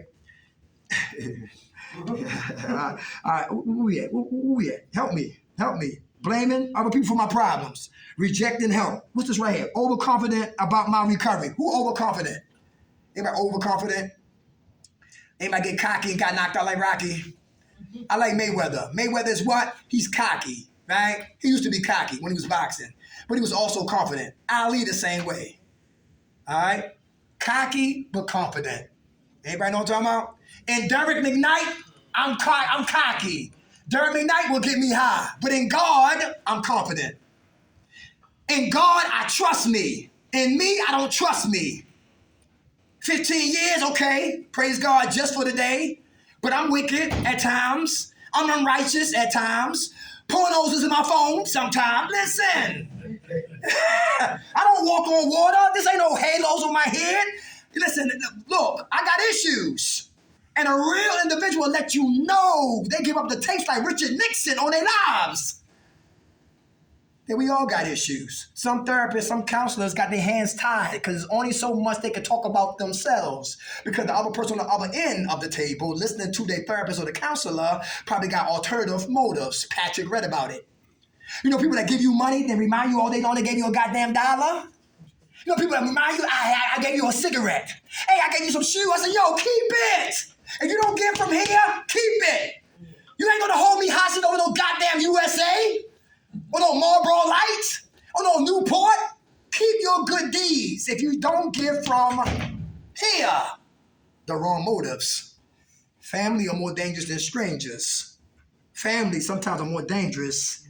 S2: All right. Who we at? Help me. Blaming other people for my problems. Rejecting help. What's this right here? Overconfident about my recovery. Who overconfident? Anybody overconfident? Anybody get cocky and got knocked out like Rocky? I like Mayweather. Mayweather is what? He's cocky. Right? He used to be cocky when he was boxing, but he was also confident. Ali the same way. All right? Cocky, but confident. Anybody know what I'm talking about? And Derek McKnight, I'm cocky. Derek McKnight will get me high, but in God, I'm confident. In God, I trust me. In me, I don't trust me. 15 years, okay, praise God just for the day, but I'm wicked at times. I'm unrighteous at times. Pornos is in my phone sometimes. Listen. I don't walk on water. This ain't no halos on my head. Listen, look, I got issues. And a real individual will let you know they give up the tapes like Richard Nixon on their lives. Then we all got issues. Some therapists, some counselors got their hands tied because there's only so much they can talk about themselves. Because the other person on the other end of the table, listening to their therapist or the counselor, probably got alternative motives. Patrick read about it. You know, people that give you money, they remind you all day long they gave you a goddamn $1. You know, people that remind you, I gave you a cigarette. Hey, I gave you some shoes. I said, yo, keep it. If you don't get from here, keep it. You ain't gonna hold me hostage over no goddamn USA. Or no Marlboro Lights, or no Newport. Keep your good deeds if you don't give from here. The wrong motives. Family are more dangerous than strangers. Family sometimes are more dangerous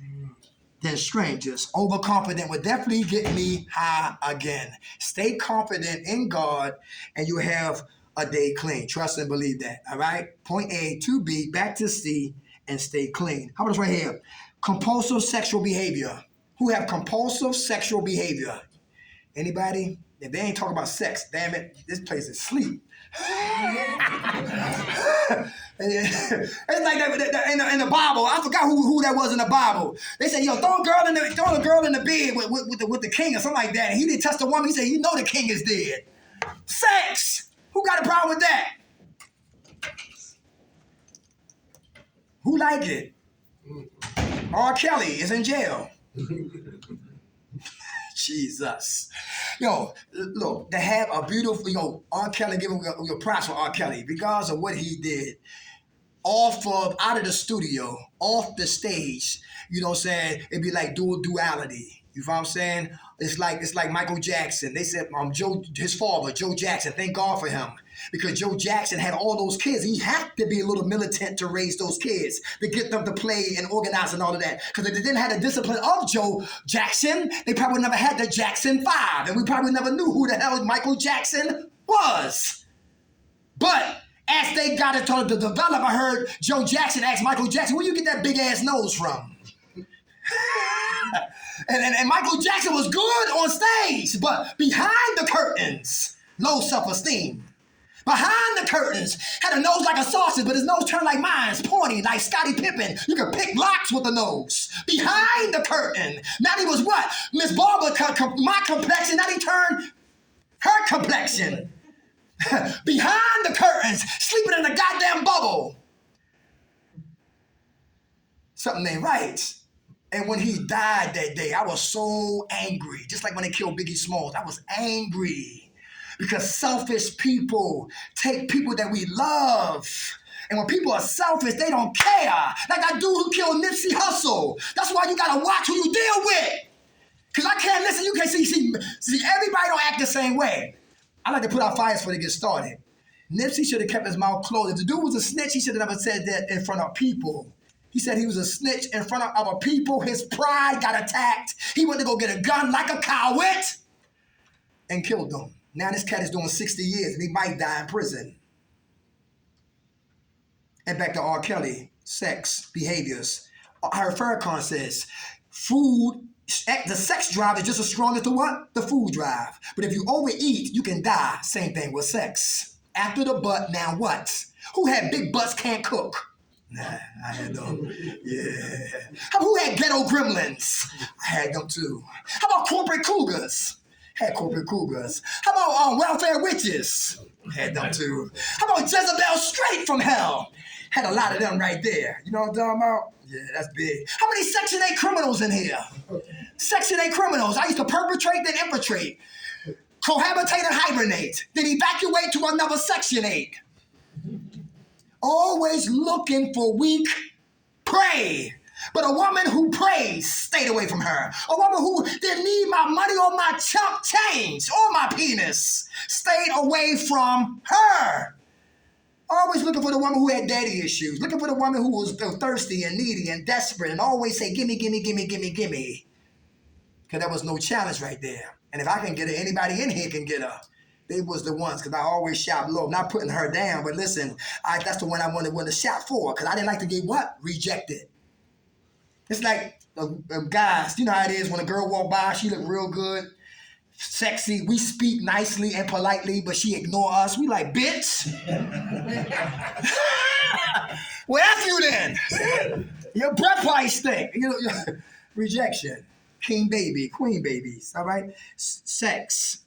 S2: than strangers. Overconfident will definitely get me high again. Stay confident in God and you have a day clean. Trust and believe that. All right? Point A to B, back to C, and stay clean. How about this right here? Compulsive sexual behavior. Who have compulsive sexual behavior? Anybody? If they ain't talking about sex, damn it, this place is sleep. It's like that in the Bible. I forgot who that was in the Bible. They said, "Yo, throw a girl in the bed with the king or something like that." And he didn't touch the woman. He said, "You know the king is dead." Sex. Who got a problem with that? Who like it? R. Kelly is in jail. Jesus. Yo, look, they have a beautiful, R. Kelly, give him your props for R. Kelly because of what he did out of the studio, off the stage. You know what I'm saying? It'd be like duality. You know what I'm saying? It's like Michael Jackson. They said his father, Joe Jackson, thank God for him. Because Joe Jackson had all those kids. He had to be a little militant to raise those kids, to get them to play and organize and all of that. Because if they didn't have the discipline of Joe Jackson, they probably never had the Jackson 5. And we probably never knew who the hell Michael Jackson was. But as they got it to develop, I heard Joe Jackson ask Michael Jackson, where you get that big ass nose from? and Michael Jackson was good on stage, but behind the curtains, low self-esteem. Behind the curtains, had a nose like a sausage, but his nose turned like mine's, pointy, like Scottie Pippen. You could pick locks with the nose. Behind the curtain. Now he was what? Miss Barber, my complexion, now he turned her complexion. Behind the curtains, sleeping in a goddamn bubble. Something ain't right. And when he died that day, I was so angry. Just like when they killed Biggie Smalls, I was angry. Because selfish people take people that we love. And when people are selfish, they don't care. Like that dude who killed Nipsey Hussle. That's why you gotta watch who you deal with. Because I can't listen. You can't see, everybody don't act the same way. I like to put out fires before they get started. Nipsey should have kept his mouth closed. If the dude was a snitch, he should have never said that in front of people. He said he was a snitch in front of other people. His pride got attacked. He went to go get a gun like a coward and killed them. Now this cat is doing 60 years and he might die in prison. And back to R. Kelly, sex, behaviors. Her Farrakhan says, the sex drive is just as strong as the what? The food drive. But if you overeat, you can die. Same thing with sex. After the butt, now what? Who had big butts can't cook? Nah, I had them. Yeah. Who had ghetto gremlins? I had them too. How about corporate cougars? Had corporate cougars. How about welfare witches? Had them too. How about Jezebel straight from hell? Had a lot of them right there. You know what I'm talking about? Yeah, that's big. How many Section 8 criminals in here? Section 8 criminals. I used to perpetrate, then infiltrate. Cohabitate and hibernate. Then evacuate to another Section 8. Always looking for weak prey. But a woman who prays stayed away from her. A woman who didn't need my money or my chump change or my penis stayed away from her. Always looking for the woman who had daddy issues. Looking for the woman who was thirsty and needy and desperate and always say, gimme, gimme, gimme, gimme, gimme. Because there was no challenge right there. And if I can get her, anybody in here can get her. They was the ones, because I always shot low. Not putting her down, but listen, that's the one I wanted to shot for, because I didn't like to get what? Rejected. It's like guys, you know how it is when a girl walk by, she look real good, sexy, we speak nicely and politely, but she ignore us. We like, bitch. Well, F you then. Your breath probably stink. Rejection. King baby, queen babies, all right? Sex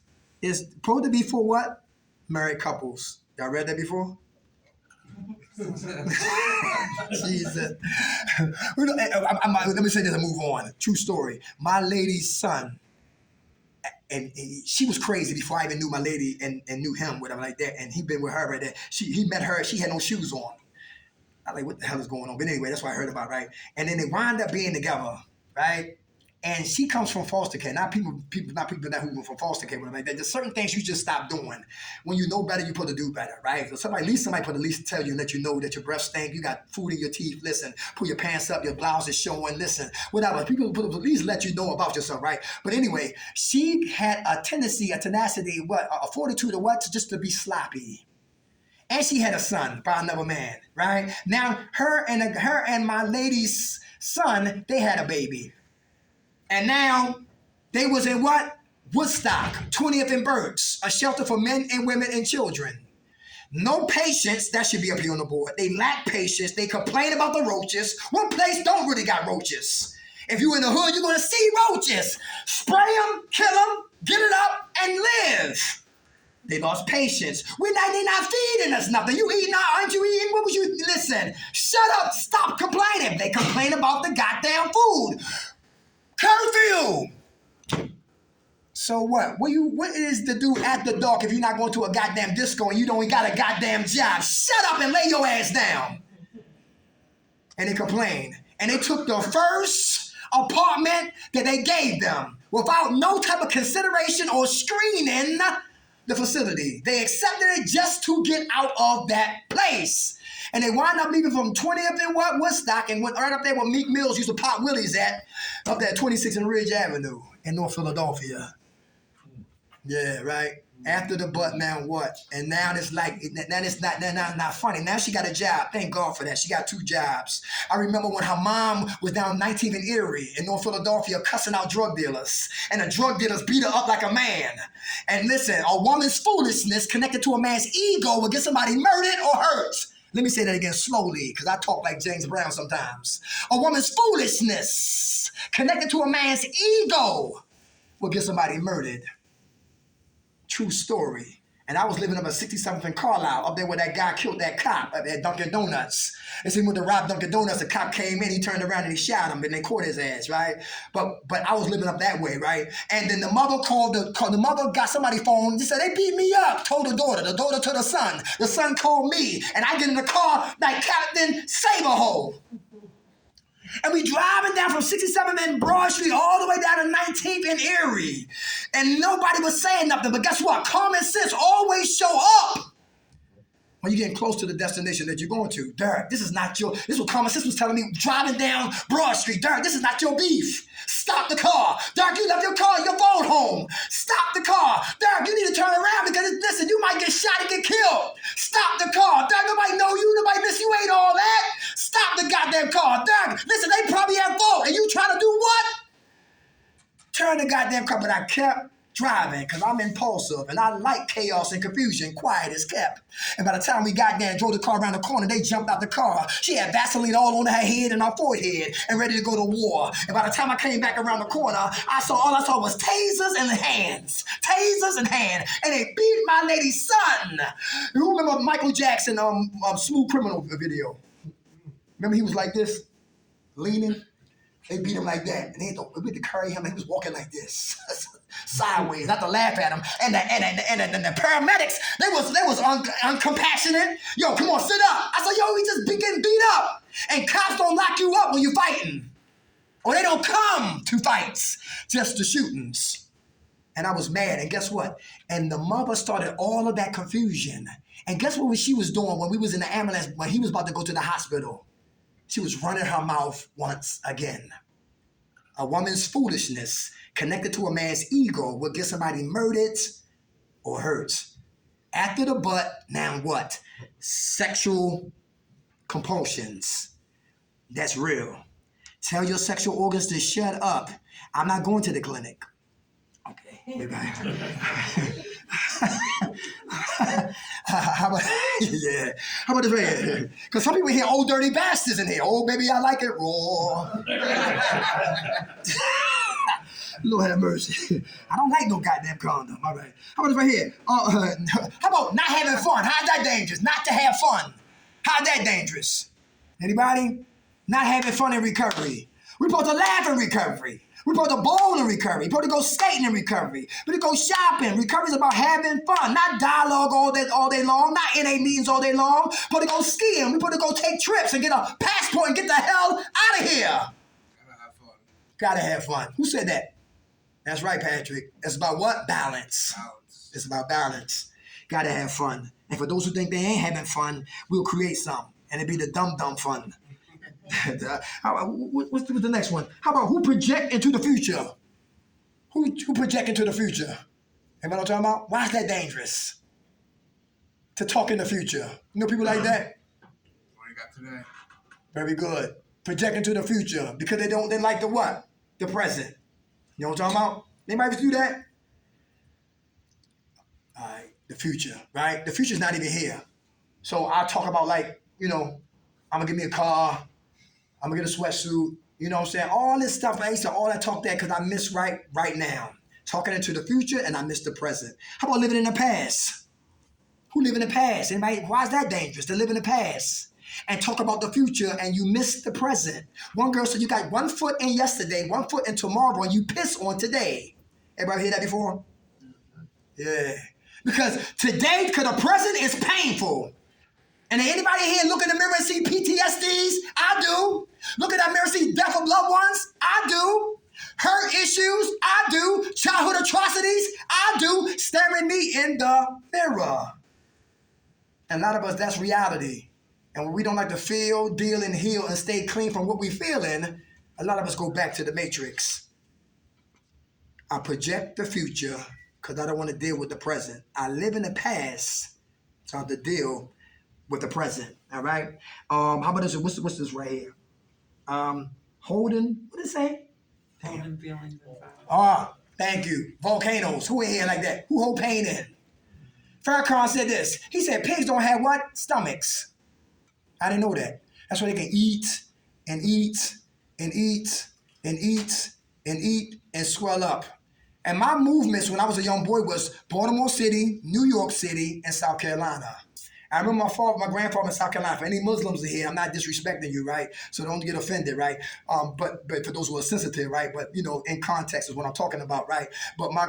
S2: is supposed to be for what? Married couples. Y'all read that before? Jesus. Let me say this and move on. True story. My lady's son, and she was crazy before I even knew my lady and knew him, whatever like that. And he been with her right there. He met her, she had no shoes on. I'm like, what the hell is going on? But anyway, that's what I heard about, right? And then they wind up being together, right? And she comes from foster care. Not people that who from foster care, but like that. There's certain things you just stop doing. When you know better, you put to do better, right? So somebody put at least tell you and let you know that your breath stink, you got food in your teeth. Listen, pull your pants up, your blouse is showing. Listen, whatever. People put at least let you know about yourself, right? But anyway, she had a tendency, a tenacity, a fortitude of just to be sloppy. And she had a son by another man, right? Now her and my lady's son, they had a baby. And now they was in what? Woodstock, 20th and Birds, a shelter for men and women and children. No patience, that should be up here on the board. They lack patience. They complain about the roaches. What place don't really got roaches? If you in the hood, you're going to see roaches. Spray them, kill them, get it up, and live. They lost patience. They're not feeding us nothing. You eating, aren't you eating? What was you, listen, shut up, stop complaining. They complain about the goddamn food. Curfew! So what? What is to do after dark if you're not going to a goddamn disco and you don't got a goddamn job? Shut up and lay your ass down. And they complained. And they took the first apartment that they gave them without no type of consideration or screening the facility. They accepted it just to get out of that place. And they wound up leaving from 20th and Woodstock and went right up there where Meek Mills used to pop willies at, up there at 26 and Ridge Avenue in North Philadelphia. Yeah, right. After the butt, now what? And now it's like, now it's not funny. Now she got a job. Thank God for that. She got 2 jobs. I remember when her mom was down 19th and Erie in North Philadelphia cussing out drug dealers. And the drug dealers beat her up like a man. And listen, a woman's foolishness connected to a man's ego will get somebody murdered or hurt. Let me say that again slowly, because I talk like James Brown sometimes. A woman's foolishness connected to a man's ego will get somebody murdered. True story. And I was living up at 67th and Carlisle, up there where that guy killed that cop at Dunkin' Donuts. And see, when to rob Dunkin' Donuts, the cop came in, he turned around and he shot him, and they caught his ass, right? But I was living up that way, right? And then the mother the mother got somebody's phone, she said, they beat me up, told the daughter to the son called me, and I get in the car like Captain Saberhole. And we driving down from 67th and Broad Street all the way down to 19th and Erie. And nobody was saying nothing. But guess what? Common sense always show up when you're getting close to the destination that you're going to. Derek, this is what common sense was telling me driving down Broad Street. Derek, this is not your beef. Stop the car. Derek, you left your phone home. Stop the car. Derek, you need to turn around because, listen, you might get shot and get killed. Stop the car. Derek, nobody know you. Nobody miss you. Ain't all that. Stop the goddamn car. Derek, listen, they probably at fault. And you trying to do what? Turn the goddamn car. But I kept driving because I'm impulsive and I like chaos and confusion. Quiet as kept. And by the time we got there and drove the car around the corner, they jumped out the car. She had Vaseline all on her head and her forehead and ready to go to war. And by the time I came back around the corner, all I saw was tasers and hands. Tasers and hands. And they beat my lady's son. You remember Michael Jackson Smooth Criminal video? Remember he was like this, leaning? They beat him like that. And they had to carry him and he was walking like this. Sideways, not to laugh at him. And the paramedics, they was uncompassionate. Yo, come on, sit up. I said, yo, we just be getting beat up. And cops don't lock you up when you're fighting. Or they don't come to fights, just to shootings. And I was mad, and guess what? And the mother started all of that confusion. And guess what she was doing when we was in the ambulance, when he was about to go to the hospital? She was running her mouth once again. A woman's foolishness connected to a man's ego will get somebody murdered or hurt. After the butt, now what? Sexual compulsions. That's real. Tell your sexual organs to shut up. I'm not going to the clinic. Okay. How about this right here? Because some people hear old dirty bastards in here. Oh, baby, I like it raw. Lord have mercy. I don't like no goddamn condom. All right. How about this right here? How about not having fun? How's that dangerous? Not to have fun. How's that dangerous? Anybody? Not having fun in recovery. We're supposed to laugh in recovery. We're supposed to bowl in recovery. We're supposed to go skating in recovery. We're supposed to go shopping. Recovery is about having fun, not dialogue all day long, not NA meetings all day long. We're supposed to go skiing. We're supposed to go take trips and get a passport and get the hell out of here.
S1: Gotta have fun.
S2: Gotta have fun. Who said that? That's right, Patrick. It's about what? Balance.
S1: Balance.
S2: It's about balance. Gotta have fun. And for those who think they ain't having fun, we'll create some. And it'll be the dumb fun. What's the next one? How about who project into the future? Who project into the future? Anybody know what I'm talking about? Why is that dangerous? To talk in the future. You know people like that?
S1: What you got today?
S2: Very good. Project into the future because they like the what? The present. You know what I'm talking about? Anybody do that? All right, the future, right? The future's not even here. So I talk about like, I'm gonna give me a car, I'm gonna get a sweatsuit, you know what I'm saying? All this stuff, I used to all that talk that because I miss right now. Talking into the future and I miss the present. How about living in the past? Who live in the past? Anybody? Why is that dangerous to live in the past? And talk about the future and you miss the present. One girl said you got 1 foot in yesterday, 1 foot in tomorrow, and you piss on today. Everybody hear that before? Yeah. Because today, because the present is painful. And anybody here look in the mirror and see PTSDs? I do. Look in that mirror and see death of loved ones? I do. Hurt issues? I do. Childhood atrocities? I do. Staring me in the mirror. And a lot of us, that's reality. And when we don't like to feel, deal, and heal and stay clean from what we feeling, a lot of us go back to the matrix. I project the future because I don't want to deal with the present. I live in the past, so I have to deal with the present. All right. How about this? What's this right here? Holding. What did it say?
S4: Holding feelings inside.
S2: Thank you. Volcanoes. Who in here like that? Who hold pain in? Farrakhan said this. He said pigs don't have what? Stomachs. I didn't know that. That's why they can eat and eat and eat and eat and eat and swell up. And my movements when I was a young boy was Baltimore City, New York City, and South Carolina. I remember my grandfather in South Carolina. For any Muslims here, I'm not disrespecting you, right? So don't get offended, right? But for those who are sensitive, right? But in context is what I'm talking about, right? But my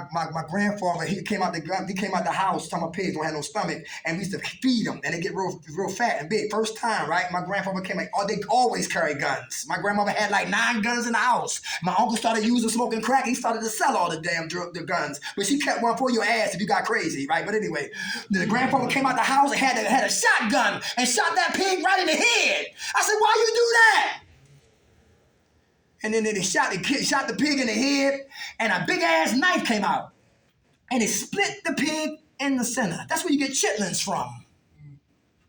S2: grandfather, he came out the house, talking about pigs don't have no stomach, and we used to feed them, and they get real fat and big. First time, right? My grandfather came like, they always carry guns. My grandmother had like 9 guns in the house. My uncle started using smoking crack. He started to sell all the damn the guns, but she kept one for your ass if you got crazy, right? But anyway, the grandfather came out the house and had a shotgun and shot that pig right in the head. I said, why you do that? And then they shot the pig in the head, and a big ass knife came out, and it split the pig in the center. That's where you get chitlins from.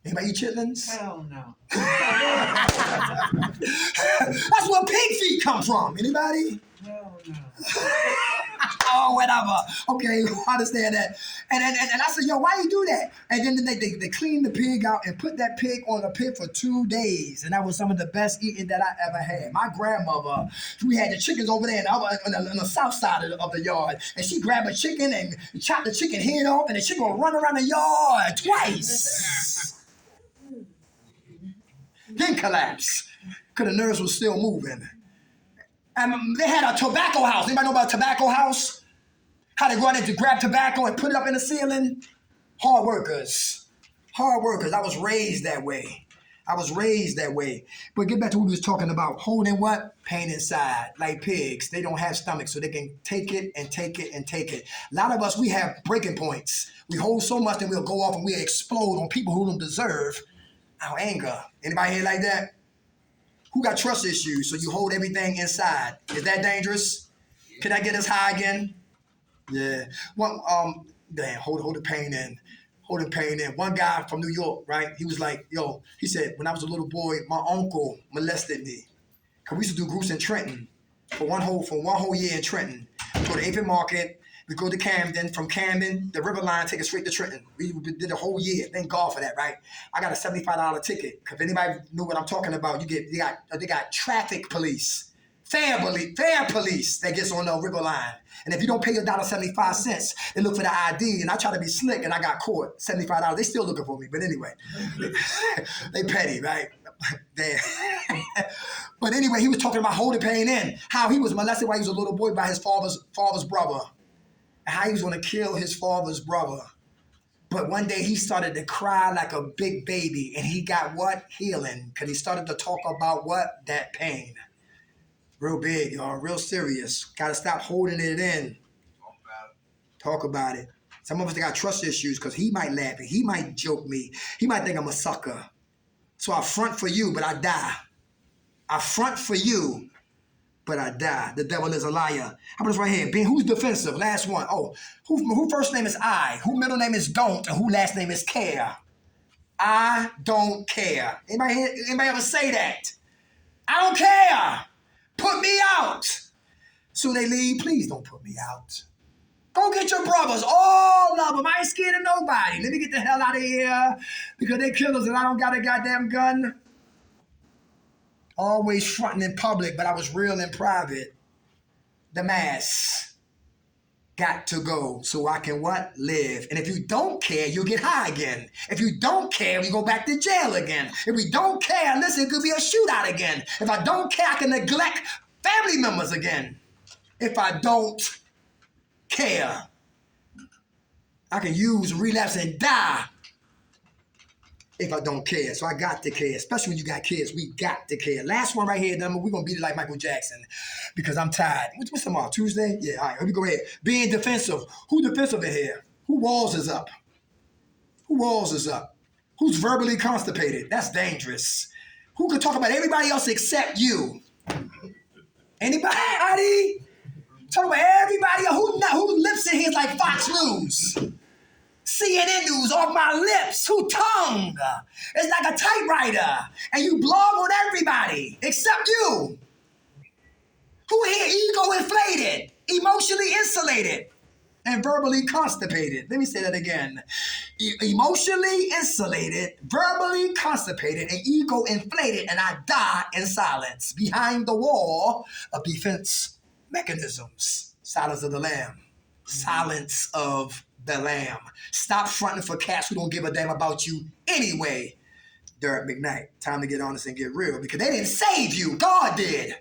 S2: Anybody eat chitlins?
S4: Hell no.
S2: That's where pig feet come from. Anybody?
S4: Hell no.
S2: Oh, whatever. Okay, I understand that. And I said, yo, why you do that? And then they cleaned the pig out and put that pig on a pit for 2 days. And that was some of the best eating that I ever had. My grandmother, we had the chickens over there on the south side of the yard. And she grabbed a chicken and chopped the chicken head off, and the chicken would run around the yard twice. Then collapse, because the nerves were still moving. And they had a tobacco house. Anybody know about a tobacco house? How they go out there to grab tobacco and put it up in the ceiling? Hard workers. Hard workers. I was raised that way. But get back to what we was talking about. Holding what? Pain inside. Like pigs. They don't have stomachs, so they can take it and take it and take it. A lot of us, we have breaking points. We hold so much that we'll go off and we'll explode on people who don't deserve our anger. Anybody here like that? Who got trust issues? So you hold everything inside. Is that dangerous? Can I get us high again? Yeah. Hold the pain in. Holding pain in. One guy from New York, right? He was like, he said, when I was a little boy, my uncle molested me. Cause we used to do groups in Trenton for one whole year in Trenton. We go to 8th and Market. We go to Camden. From Camden, the river line, take us straight to Trenton. We did a whole year. Thank God for that, right? I got a $75 ticket. If anybody knew what I'm talking about, they got traffic police, fair police that gets on the river line. And if you don't pay your $1.75, they look for the ID. And I try to be slick, and I got caught. $75. They still looking for me, but anyway, they petty, right? But anyway, he was talking about holding pain in, how he was molested while he was a little boy by his father's brother. How he was going to kill his father's brother. But one day he started to cry like a big baby, and he got what? Healing, because he started to talk about what? That pain. Real big, y'all. Real serious. Gotta stop holding it in. Talk about it. Some of us got trust issues because he might laugh and he might joke me. He might think I'm a sucker. So I front for you, but I die. I front for you, but I die. The devil is a liar. How about this right here? Who's defensive? Last one. Oh, who first name is I? Who middle name is don't? And who last name is care? I don't care. Anybody ever say that? I don't care. Put me out. So they leave. Please don't put me out. Go get your brothers. All of them. I ain't scared of nobody. Let me get the hell out of here because they killers and I don't got a goddamn gun. Always fronting in public, but I was real in private. The mask got to go so I can what? Live. And if you don't care, you'll get high again. If you don't care, we go back to jail again. If we don't care, listen, it could be a shootout again. If I don't care, I can neglect family members again. If I don't care, I can use, relapse, and die if I don't care. So I got to care, especially when you got kids. We got to care. Last one right here, then we're going to beat it like Michael Jackson because I'm tired. What's tomorrow? Tuesday? Yeah, all right, let me go ahead. Being defensive. Who defensive in here? Who walls is up? Who walls is up? Who's verbally constipated? That's dangerous. Who can talk about everybody else except you? Anybody? Talk about everybody else. Who lips in here is like Fox News? CNN News off my lips. Who tongue? It's like a typewriter. And you blog on everybody except you. Who here ego inflated, emotionally insulated, and verbally constipated? Let me say that again. Emotionally insulated, verbally constipated, and ego inflated, and I die in silence behind the wall of defense mechanisms. Silence of the Lamb. Silence of the Lamb. Stop fronting for cats who don't give a damn about you anyway. Derek McKnight. Time to get honest and get real because they didn't save you. God did.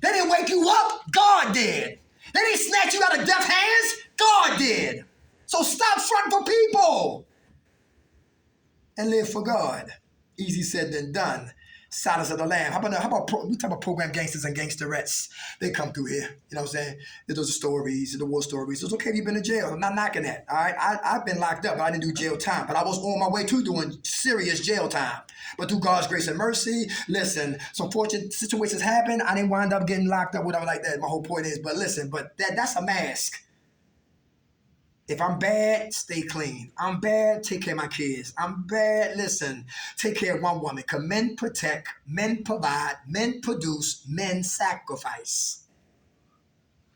S2: They didn't wake you up. God did. They didn't snatch you out of death hands. God did. So stop fronting for people and live for God. Easy said than done. Silence of the Lamb. How about we talk about program gangsters and gangsterettes? They come through here. You know what I'm saying? Those are stories, the war stories. It's okay if you've been in jail. I'm not knocking that. All right. I've been locked up, but I didn't do jail time. But I was on my way to doing serious jail time. But through God's grace and mercy, listen, some fortunate situations happen. I didn't wind up getting locked up, whatever like that. My whole point is, but listen, that's a mask. If I'm bad, stay clean. I'm bad, take care of my kids. I'm bad, listen, take care of one woman. Because men protect, men provide, men produce, men sacrifice.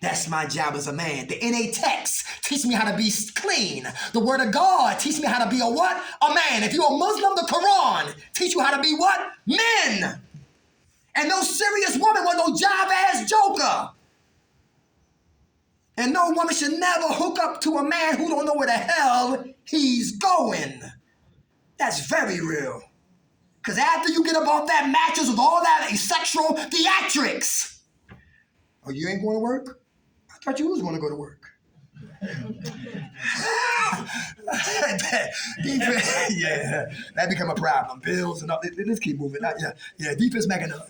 S2: That's my job as a man. The NA text teach me how to be clean. The word of God teach me how to be a what? A man. If you're a Muslim, the Quran teach you how to be what? Men. And no serious woman with no job-ass joker. And no woman should never hook up to a man who don't know where the hell he's going. That's very real. Because after you get up off that mattress with all that sexual theatrics, oh, you ain't going to work? I thought you was going to go to work. Yeah, that become a problem. Bills and all. Let's keep moving. Yeah. Defense mechanism.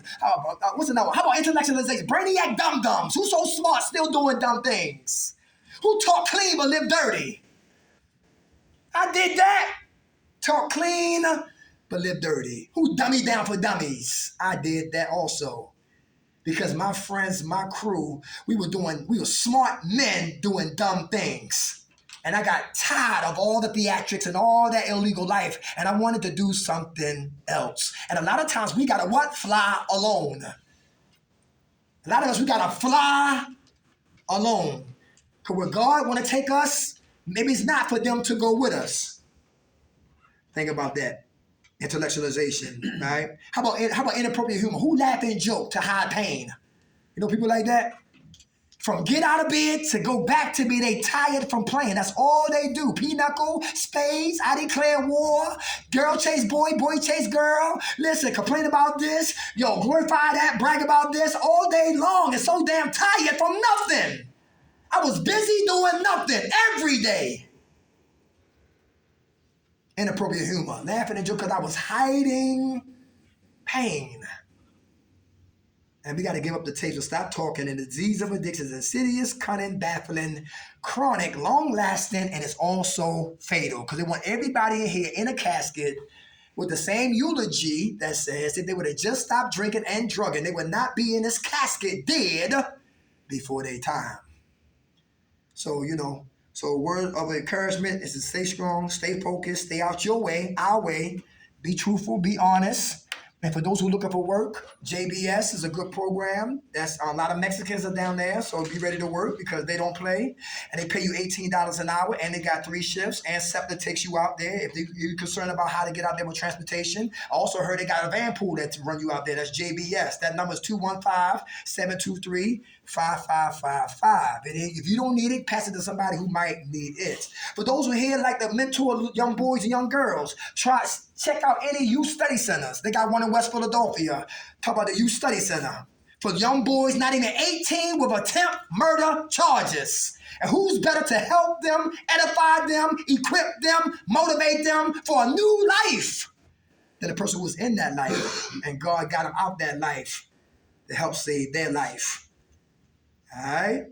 S2: What's another one? How about intellectualization? Brainiac dum-dums. Who's so smart still doing dumb things? Who talk clean but live dirty? I did that. Talk clean but live dirty. Who dummy down for dummies? I did that also. Because my friends, my crew, we were smart men doing dumb things. And I got tired of all the theatrics and all that illegal life. And I wanted to do something else. And a lot of times we gotta what? Fly alone. A lot of us, we gotta fly alone. Because where God wanna take us, maybe it's not for them to go with us. Think about that. Intellectualization, right? How about inappropriate humor? Who laugh and joke to hide pain? You know people like that? From get out of bed to go back to bed, they tired from playing. That's all they do. Pinochle, spades, I declare war, girl chase boy, boy chase girl. Listen, complain about this, glorify that, brag about this all day long. And so damn tired from nothing. I was busy doing nothing every day. Inappropriate humor, laughing and joking because I was hiding pain. And we got to give up the taste and stop talking. And the disease of addiction is insidious, cunning, baffling, chronic, long-lasting, and it's also fatal. Because they want everybody in here in a casket with the same eulogy that says if they would have just stopped drinking and drugging, they would not be in this casket dead before their time. So, so word of encouragement is to stay strong, stay focused, stay out your way, our way, be truthful, be honest. And for those who are looking for work, JBS is a good program. That's a lot of Mexicans are down there, so be ready to work because they don't play. And they pay you $18 an hour, and they got 3 shifts. And SEPTA takes you out there if you're concerned about how to get out there with transportation. I also heard they got a van pool that to run you out there. That's JBS. That number is 215-723-5555. And if you don't need it, pass it to somebody who might need it. For those who are here like the mentor young boys and young girls, check out any youth study centers. They got one in West Philadelphia. Talk about the youth study center for young boys not even 18 with attempt murder charges. And who's better to help them, edify them, equip them, motivate them for a new life than the person who was in that life and God got them out that life to help save their life. All right?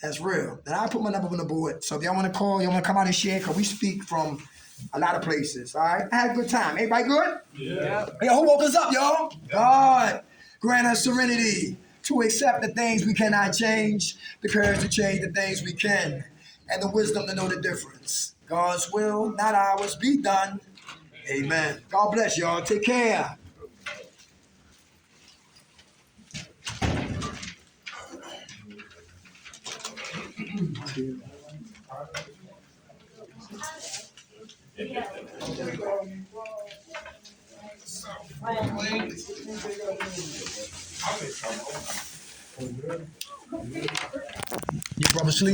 S2: That's real. Then I put my number on the board. So if y'all want to call, y'all want to come out and share, because we speak from a lot of places. All right? I had a good time. Everybody good?
S4: Yeah.
S2: Hey, who woke us up, y'all? God. Grant us serenity to accept the things we cannot change, the courage to change the things we can, and the wisdom to know the difference. God's will, not ours, be done. Amen. God bless y'all. Take care. Your brother sleep?